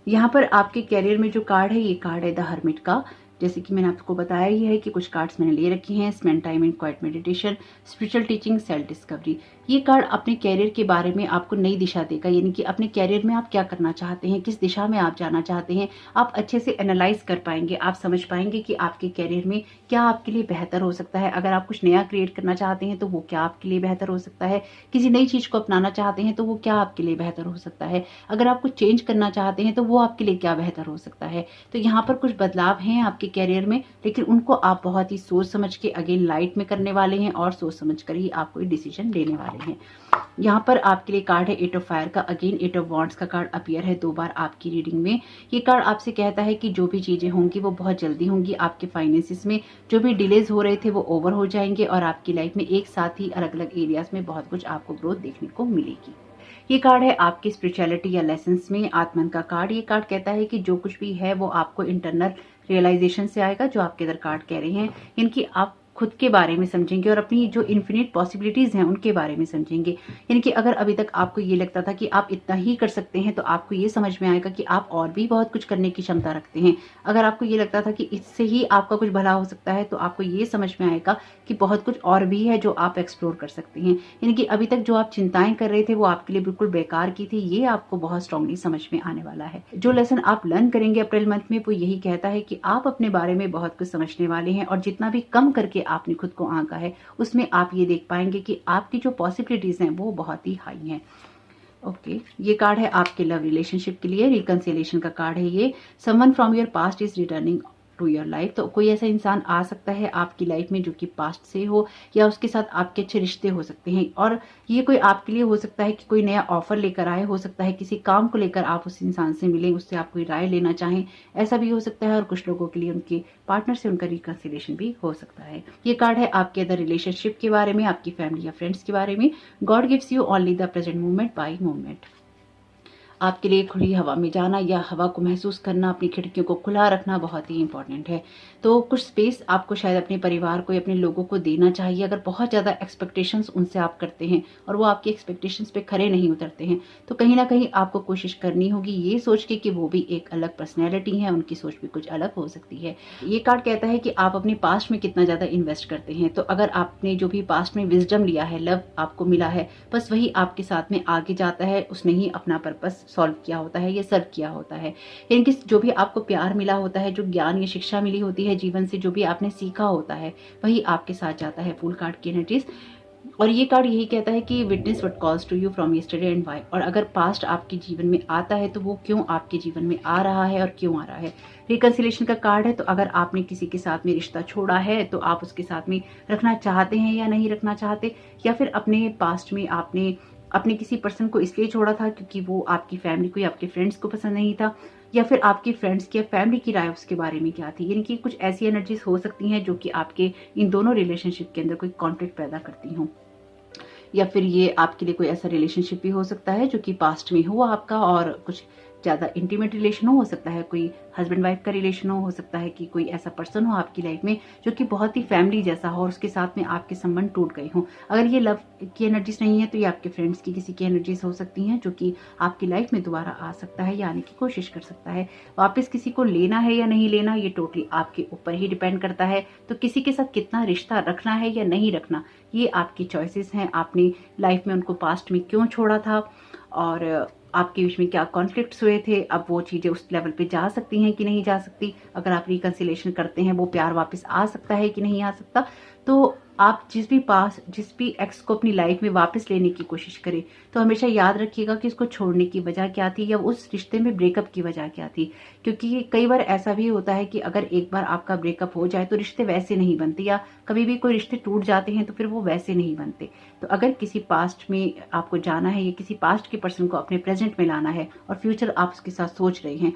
यहाँ पर आपके कैरियर में जो कार्ड है ये कार्ड है द हर्मिट का। जैसे कि मैंने आपको बताया ही है कि कुछ कार्ड्स मैंने ले रखी हैं, spend time in quite meditation, spiritual teaching, self discovery. ये कार्ड अपने कैरियर के बारे में आपको नई दिशा देगा। यानी कि अपने कैरियर में आप क्या करना चाहते हैं, किस दिशा में आप जाना चाहते हैं, आप अच्छे से एनालाइज कर पाएंगे। आप समझ पाएंगे कि आपके कैरियर में क्या आपके लिए बेहतर हो सकता है। अगर आप कुछ नया क्रिएट करना चाहते हैं तो वो क्या आपके लिए बेहतर हो सकता है। किसी नई चीज को अपनाना चाहते हैं तो वो क्या आपके लिए बेहतर हो सकता है। अगर आप कुछ चेंज करना चाहते हैं तो वो आपके लिए क्या बेहतर हो सकता है। तो यहाँ पर कुछ बदलाव हैं आपके कैरियर में, लेकिन उनको आप बहुत ही सोच समझ के अगेन लाइट में करने वाले हैं और सोच समझ कर ही आप कोई डिसीजन लेने वाले हैं। यहाँ पर आपके लिए कार्ड है 8 ऑफ फायर का। अगेन 8 ऑफ वॉन्ड्स का कार्ड अपीयर है 2 बार आपकी रीडिंग में। ये कार्ड आपसे कहता है कि जो भी चीजें होंगी वो बहुत जल्दी होंगी। आपके फाइनेंसिस में जो भी डिलेज हो रहे थे वो ओवर हो जाएंगे और आपकी लाइफ में एक साथ ही अलग अलग एरियाज में बहुत कुछ आपको ग्रोथ देखने को मिलेगी। ये कार्ड है आपकी स्पिरिचुअलिटी या लेसन्स में आत्मन का कार्ड। ये कार्ड कहता है कि जो कुछ भी है वो आपको इंटरनल रियलाइजेशन से आएगा। जो आपके अंदर कार्ड कह रहे हैं इनकी आप खुद के बारे में समझेंगे और अपनी जो इन्फिनिट पॉसिबिलिटीज हैं उनके बारे में समझेंगे। यानी कि अगर अभी तक आपको ये लगता था कि आप इतना ही कर सकते हैं, तो आपको ये समझ में आएगा कि आप और भी बहुत कुछ करने की क्षमता रखते हैं। अगर आपको ये लगता था कि इससे ही आपका कुछ भला हो सकता है, तो आपको ये समझ में आएगा कि बहुत कुछ और भी है जो आप एक्सप्लोर कर सकते हैं। यानी कि अभी तक जो आप चिंताएं कर रहे थे वो आपके लिए बिल्कुल बेकार की थी, ये आपको बहुत स्ट्रांगली समझ में आने वाला है। जो लेसन आप लर्न करेंगे अप्रैल मंथ में वो यही कहता है कि आप अपने बारे में बहुत कुछ समझने वाले हैं और जितना भी कम करके आपने खुद को आंका है उसमें आप ये देख पाएंगे कि आपकी जो पॉसिबिलिटीज हैं वो बहुत ही हाई हैं। ओके, ये कार्ड है आपके लव रिलेशनशिप के लिए। रिकंसिलिएशन का कार्ड है ये। Someone from your past is returning to your life. तो कोई ऐसा इंसान आ सकता है आपकी लाइफ में जो कि पास्ट से हो, या उसके साथ आपके अच्छे रिश्ते हो सकते हैं। और ये कोई आपके लिए हो सकता है कि कोई नया ऑफर लेकर आए, हो सकता है किसी काम को लेकर आप उस इंसान से मिलें, उससे आप कोई राय लेना चाहें, ऐसा भी हो सकता है। और कुछ लोगों के लिए उनके पार्टनर से उनका रिकंसिलिएशन भी हो सकता है। ये कार्ड है आपके अदर रिलेशनशिप के बारे में, आपकी फैमिली या फ्रेंड्स के बारे में। God gives you only the present moment bye moment. आपके लिए खुली हवा में जाना या हवा को महसूस करना, अपनी खिड़कियों को खुला रखना बहुत ही इंपॉर्टेंट है। तो कुछ स्पेस आपको शायद अपने परिवार को या अपने लोगों को देना चाहिए। अगर बहुत ज़्यादा एक्सपेक्टेशंस उनसे आप करते हैं और वो आपकी एक्सपेक्टेशंस पे खरे नहीं उतरते हैं, तो कहीं ना कहीं आपको कोशिश करनी होगी ये सोच के कि वो भी एक अलग पर्सनैलिटी है, उनकी सोच भी कुछ अलग हो सकती है। ये कार्ड कहता है कि आप अपने पास्ट में कितना ज़्यादा इन्वेस्ट करते हैं। तो अगर आपने जो भी पास्ट में विजडम लिया है, लव आपको मिला है, बस वही आपके साथ में आगे जाता है। उसने ही अपना पर्पस सॉल्व किया होता है या सर्व किया होता है। इनकी जो भी आपको प्यार मिला होता है, जो ज्ञान या शिक्षा मिली होती है जीवन से, जो भी आपने सीखा होता है, वही आपके साथ जाता है। फूल कार्ड की एनर्जीज। और ये कार्ड यही कहता है कि witness what calls to you from yesterday and why. और अगर पास्ट आपके जीवन में आता है तो वो क्यों आपके जीवन में आ रहा है और क्यों आ रहा है। रिकंसिलिएशन का कार्ड है। तो अगर आपने किसी के साथ में रिश्ता छोड़ा है तो आप उसके साथ में रखना चाहते हैं या नहीं रखना चाहते, या फिर अपने पास्ट में आपने अपने किसी पर्सन को इसलिए छोड़ा था क्योंकि वो आपकी फैमिली को या आपके फ्रेंड्स को पसंद नहीं था, या फिर आपके फ्रेंड्स की या फैमिली की राय उसके बारे में क्या थी। यानी कि कुछ ऐसी एनर्जीज हो सकती हैं जो कि आपके इन दोनों रिलेशनशिप के अंदर कोई कॉन्फ्लिक्ट पैदा करती हों। या फिर ये आपके लिए कोई ऐसा रिलेशनशिप भी हो सकता है जो कि पास्ट में हुआ आपका और कुछ ज़्यादा इंटीमेट रिलेशन हो सकता है कोई हस्बैंड वाइफ का रिलेशन हो सकता है कि कोई ऐसा पर्सन हो आपकी लाइफ में जो कि बहुत ही फैमिली जैसा हो और उसके साथ में आपके संबंध टूट गए हों। अगर ये लव की एनर्जीज नहीं है तो ये आपके फ्रेंड्स की किसी की एनर्जीज हो सकती हैं जो कि आपकी लाइफ में दोबारा आ सकता है या आने की कोशिश कर सकता है। वापस किसी को लेना है या नहीं लेना ये टोटली आपके ऊपर ही डिपेंड करता है। तो किसी के साथ कितना रिश्ता रखना है या नहीं रखना ये आपकी चॉइसेस हैं। आपने लाइफ में उनको पास्ट में क्यों छोड़ा था और आपके बीच में क्या कॉन्फ्लिक्ट्स हुए थे। अब वो चीज़ें उस लेवल पे जा सकती हैं कि नहीं जा सकती। अगर आप रिकंसिलेशन करते हैं वो प्यार वापस आ सकता है कि नहीं आ सकता। तो आप जिस भी एक्स को अपनी लाइफ में वापस लेने की कोशिश करें तो हमेशा याद रखिएगा कि उसको छोड़ने की वजह क्या थी या उस रिश्ते में ब्रेकअप की वजह क्या थी। क्योंकि कई बार ऐसा भी होता है कि अगर एक बार आपका ब्रेकअप हो जाए तो रिश्ते वैसे नहीं बनते, या कभी भी कोई रिश्ते टूट जाते हैं तो फिर वो वैसे नहीं बनते। तो अगर किसी पास्ट में आपको जाना है या किसी पास्ट के पर्सन को अपने प्रेजेंट में लाना है और फ्यूचर आप उसके साथ सोच रहे हैं,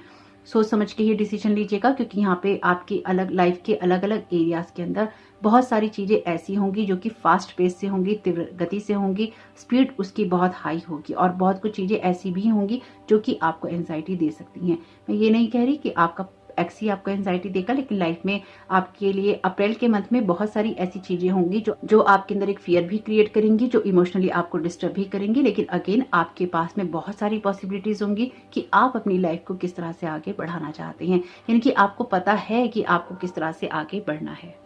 सोच समझ के ही डिसीजन लीजिएगा। क्योंकि यहाँ पे आपकी अलग लाइफ के अलग अलग एरियाज के अंदर बहुत सारी चीजें ऐसी होंगी जो कि फास्ट पेस से होंगी, तीव्र गति से होंगी, स्पीड उसकी बहुत हाई होगी, और बहुत कुछ चीजें ऐसी भी होंगी जो कि आपको एंजाइटी दे सकती हैं। मैं ये नहीं कह रही कि आपका एक्स ही आपको एंजाइटी देगा, लेकिन लाइफ में आपके लिए अप्रैल के मंथ में बहुत सारी ऐसी चीजें होंगी जो आपके अंदर एक फियर भी क्रिएट करेंगी, जो इमोशनली आपको डिस्टर्ब भी करेंगी। लेकिन अगेन आपके पास में बहुत सारी पॉसिबिलिटीज होंगी कि आप अपनी लाइफ को किस तरह से आगे बढ़ाना चाहते हैं। यानी कि आपको पता है कि आपको किस तरह से आगे बढ़ना है।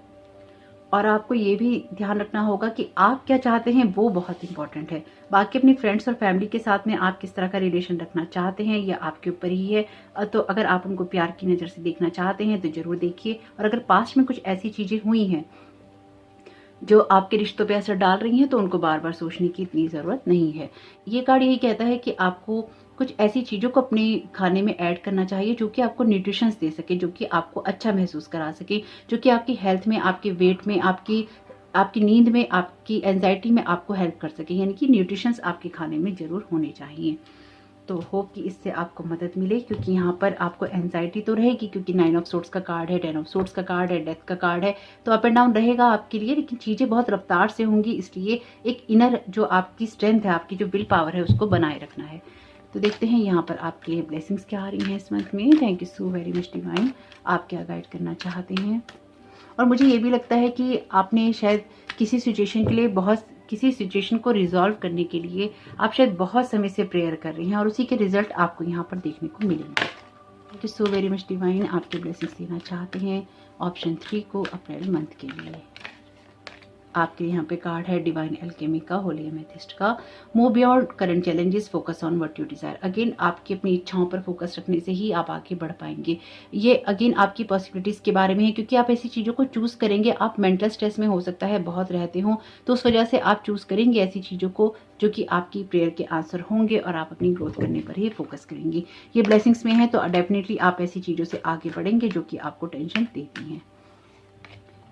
और आपको ये भी ध्यान रखना होगा कि आप क्या चाहते हैं वो बहुत इंपॉर्टेंट है। बाकी अपनी फ्रेंड्स और फैमिली के साथ में आप किस तरह का रिलेशन रखना चाहते हैं ये आपके ऊपर ही है। तो अगर आप उनको प्यार की नज़र से देखना चाहते हैं तो जरूर देखिए। और अगर पास्ट में कुछ ऐसी चीजें हुई हैं जो आपके रिश्तों पे असर डाल रही हैं तो उनको बार बार सोचने की इतनी ज़रूरत नहीं है। ये कार्ड यही कहता है कि आपको कुछ ऐसी चीज़ों को अपने खाने में ऐड करना चाहिए जो कि आपको न्यूट्रिशंस दे सके, जो कि आपको अच्छा महसूस करा सके, जो कि आपकी हेल्थ में, आपके वेट में, आपकी आपकी नींद में, आपकी एंजाइटी में आपको हेल्प कर सके। यानी कि न्यूट्रिशंस आपके खाने में ज़रूर होने चाहिए। तो होप कि इससे आपको मदद मिले, क्योंकि यहाँ पर आपको एंजाइटी तो रहेगी, क्योंकि 9 ऑफ सोर्ट्स का कार्ड है, 10 ऑफ सोर्ट्स का कार्ड है, डेथ का कार्ड है, तो अप एंड डाउन रहेगा आपके लिए, लेकिन चीज़ें बहुत रफ्तार से होंगी। इसलिए एक इनर जो आपकी स्ट्रेंथ है, आपकी जो विल पावर है, उसको बनाए रखना है। तो देखते हैं यहाँ पर आपके लिए ब्लेसिंग्स क्या आ रही हैं इस मंथ में। Thank you so very much divine, आप क्या गाइड करना चाहते हैं। और मुझे ये भी लगता है कि आपने शायद किसी सिचुएशन के लिए किसी सिचुएशन को रिजॉल्व करने के लिए आप शायद बहुत समय से प्रेयर कर रही हैं, और उसी के रिजल्ट आपको यहाँ पर देखने को मिलेंगे। Thank you so very much divine, आपके ब्लेसिंग्स देना चाहते हैं ऑप्शन 3 को अप्रैल मंथ के लिए। आपके यहाँ पे कार्ड है डिवाइन एल्केमी का, होली एमेथिस्ट का, move beyond current challenges, focus on what you desire. Again आपकी अपनी इच्छाओं पर फोकस रखने से ही आप आगे बढ़ पाएंगे। ये अगेन आपकी पॉसिबिलिटीज के बारे में है, क्योंकि आप ऐसी चीज़ों को चूज करेंगे। आप मेंटल स्ट्रेस में हो सकता है बहुत रहते हो, तो उस वजह से आप चूज करेंगे ऐसी चीज़ों को जो कि आपकी प्रेयर के आंसर होंगे, और आप अपनी ग्रोथ करने पर ही फोकस करेंगे। ये ब्लेसिंग्स में है, तो डेफिनेटली आप ऐसी चीज़ों से आगे बढ़ेंगे जो कि आपको टेंशन देती हैं।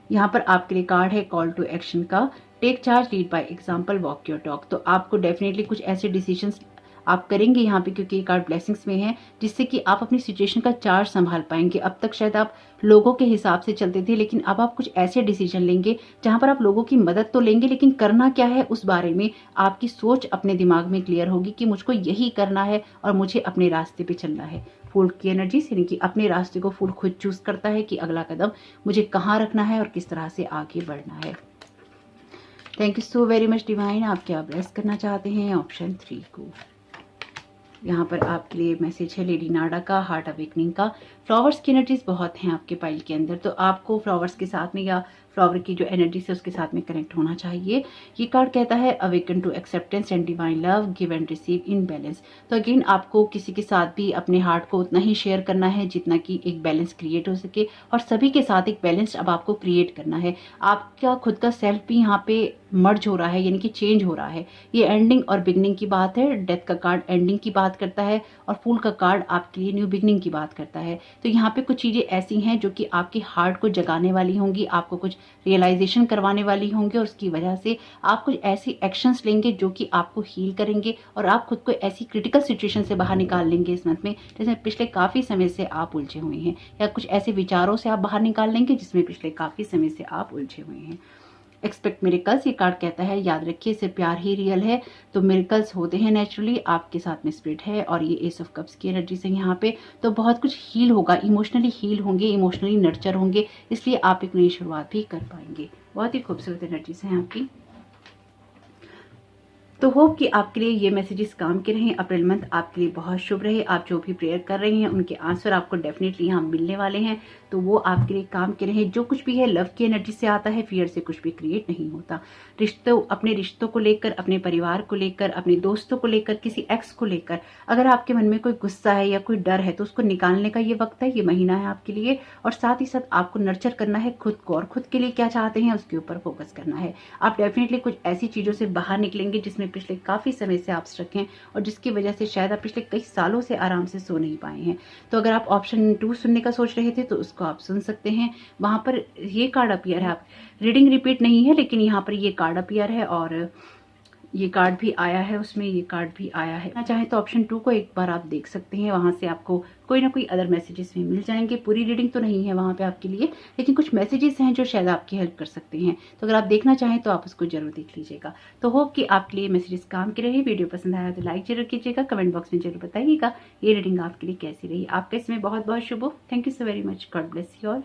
यहाँ पर आपके लिए कार्ड है कॉल टू एक्शन का, take charge, lead by example, walk your talk. तो आपको डेफिनेटली कुछ ऐसे डिसीजंस आप करेंगे यहाँ पे, क्योंकि ये कार्ड ब्लेसिंग्स में है, जिससे कि आप अपनी सिचुएशन का चार्ज संभाल पाएंगे। अब तक शायद आप लोगों के हिसाब से चलते थे, लेकिन अब आप कुछ ऐसे डिसीजन लेंगे जहाँ पर आप लोगों की मदद तो लेंगे, लेकिन करना क्या है उस बारे में आपकी सोच अपने दिमाग में क्लियर होगी कि मुझको यही करना है और मुझे अपने रास्ते पे चलना है। फूल की एनर्जी, यानी कि अपने रास्ते को फूल खुद चूज करता है कि अगला कदम मुझे कहाँ रखना है और किस तरह से आगे बढ़ना है। Thank you so very much divine, आप क्या ब्लेस करना चाहते हैं ऑप्शन 3 को। यहाँ पर आपके लिए मैसेज है लेडी नाडा का, हार्ट अवेकनिंग का। फ्लावर्स की एनर्जीज बहुत हैं आपके पाइल के अंदर, तो आपको फ्लावर्स के साथ में या फ्लावर की जो एनर्जी है उसके साथ में कनेक्ट होना चाहिए। ये कार्ड कहता है awaken to acceptance and divine love, give and receive in balance. तो अगेन आपको किसी के साथ भी अपने हार्ट को उतना ही शेयर करना है जितना कि एक बैलेंस क्रिएट हो सके, और सभी के साथ एक बैलेंस अब आपको क्रिएट करना है। आपका खुद का सेल्फ भी यहाँ पे मर्ज हो रहा है, यानी कि चेंज हो रहा है। ये एंडिंग और बिगनिंग की बात है। डेथ का कार्ड एंडिंग की बात करता है, और फूल का कार्ड आपके लिए न्यू बिगनिंग की बात करता है। तो यहाँ पे कुछ चीजें ऐसी हैं जो कि आपके हार्ट को जगाने वाली होंगी, आपको कुछ रियलाइजेशन करवाने वाली होंगी, और उसकी वजह से आप कुछ ऐसी एक्शंस लेंगे जो कि आपको हील करेंगे, और आप खुद को ऐसी क्रिटिकल सिचुएशन से बाहर निकाल लेंगे इस मंथ में जिसमें पिछले काफी समय से आप उलझे हुए हैं, या कुछ ऐसे विचारों से आप बाहर निकाल लेंगे जिसमें पिछले काफी समय से आप उलझे हुए हैं। एक्सपेक्ट मिरेकल्स, ये कार्ड कहता है याद रखिए सिर्फ प्यार ही रियल है। तो मिरेकल्स होते हैं नेचुरली, आपके साथ में स्पिरिट है, और ये एस ऑफ कप्स की एनर्जी से यहाँ पे तो बहुत कुछ हील होगा, इमोशनली हील होंगे, इमोशनली नर्चर होंगे, इसलिए आप एक नई शुरुआत भी कर पाएंगे। बहुत ही खूबसूरत एनर्जीज हैं आपकी। तो होप कि आपके लिए ये मैसेजेस काम के रहें। अप्रैल मंथ आपके लिए बहुत शुभ रहे। आप जो भी प्रेयर कर रहे हैं उनके आंसर आपको डेफिनेटली यहाँ मिलने वाले हैं, तो वो आपके लिए काम के रहें। जो कुछ भी है लव की एनर्जी से आता है, फियर से कुछ भी क्रिएट नहीं होता। अपने रिश्तों को लेकर, अपने परिवार को लेकर, अपने दोस्तों को लेकर, किसी एक्स को लेकर अगर आपके मन में कोई गुस्सा है या कोई डर है, तो उसको निकालने का ये वक्त है, ये महीना है आपके लिए। और साथ ही साथ आपको नर्चर करना है खुद को, और खुद के लिए क्या चाहते हैं उसके ऊपर फोकस करना है। आप डेफिनेटली कुछ ऐसी चीजों से बाहर निकलेंगे जिसमें पिछले काफी समय से आप स्ट्रक हैं, और जिसकी वजह से शायद आप पिछले कई सालों से आराम से सो नहीं पाए हैं। तो अगर आप ऑप्शन 2 सुनने का सोच रहे थे तो उसको आप सुन सकते हैं। वहां पर ये कार्ड अपीयर है, आप रीडिंग रिपीट नहीं है, लेकिन यहाँ पर ये कार्ड अपीयर है, और ये कार्ड भी आया है, उसमें ये कार्ड भी आया है। ना चाहे तो ऑप्शन 2 को एक बार आप देख सकते हैं, वहां से आपको कोई ना कोई अदर मैसेजेस भी मिल जाएंगे। पूरी रीडिंग तो नहीं है वहां पे आपके लिए, लेकिन कुछ मैसेजेस हैं जो शायद आपकी हेल्प कर सकते हैं। तो अगर आप देखना चाहें तो आप उसको जरूर देख लीजिएगा। तो होप कि आपके लिए मैसेजेस काम के रहे। वीडियो पसंद आया तो लाइक जरूर कीजिएगा, कमेंट बॉक्स में जरूर बताइएगा ये रीडिंग आपके लिए कैसी रही। आपका इसमें बहुत बहुत शुभ हो। Thank you so very much, God bless you all.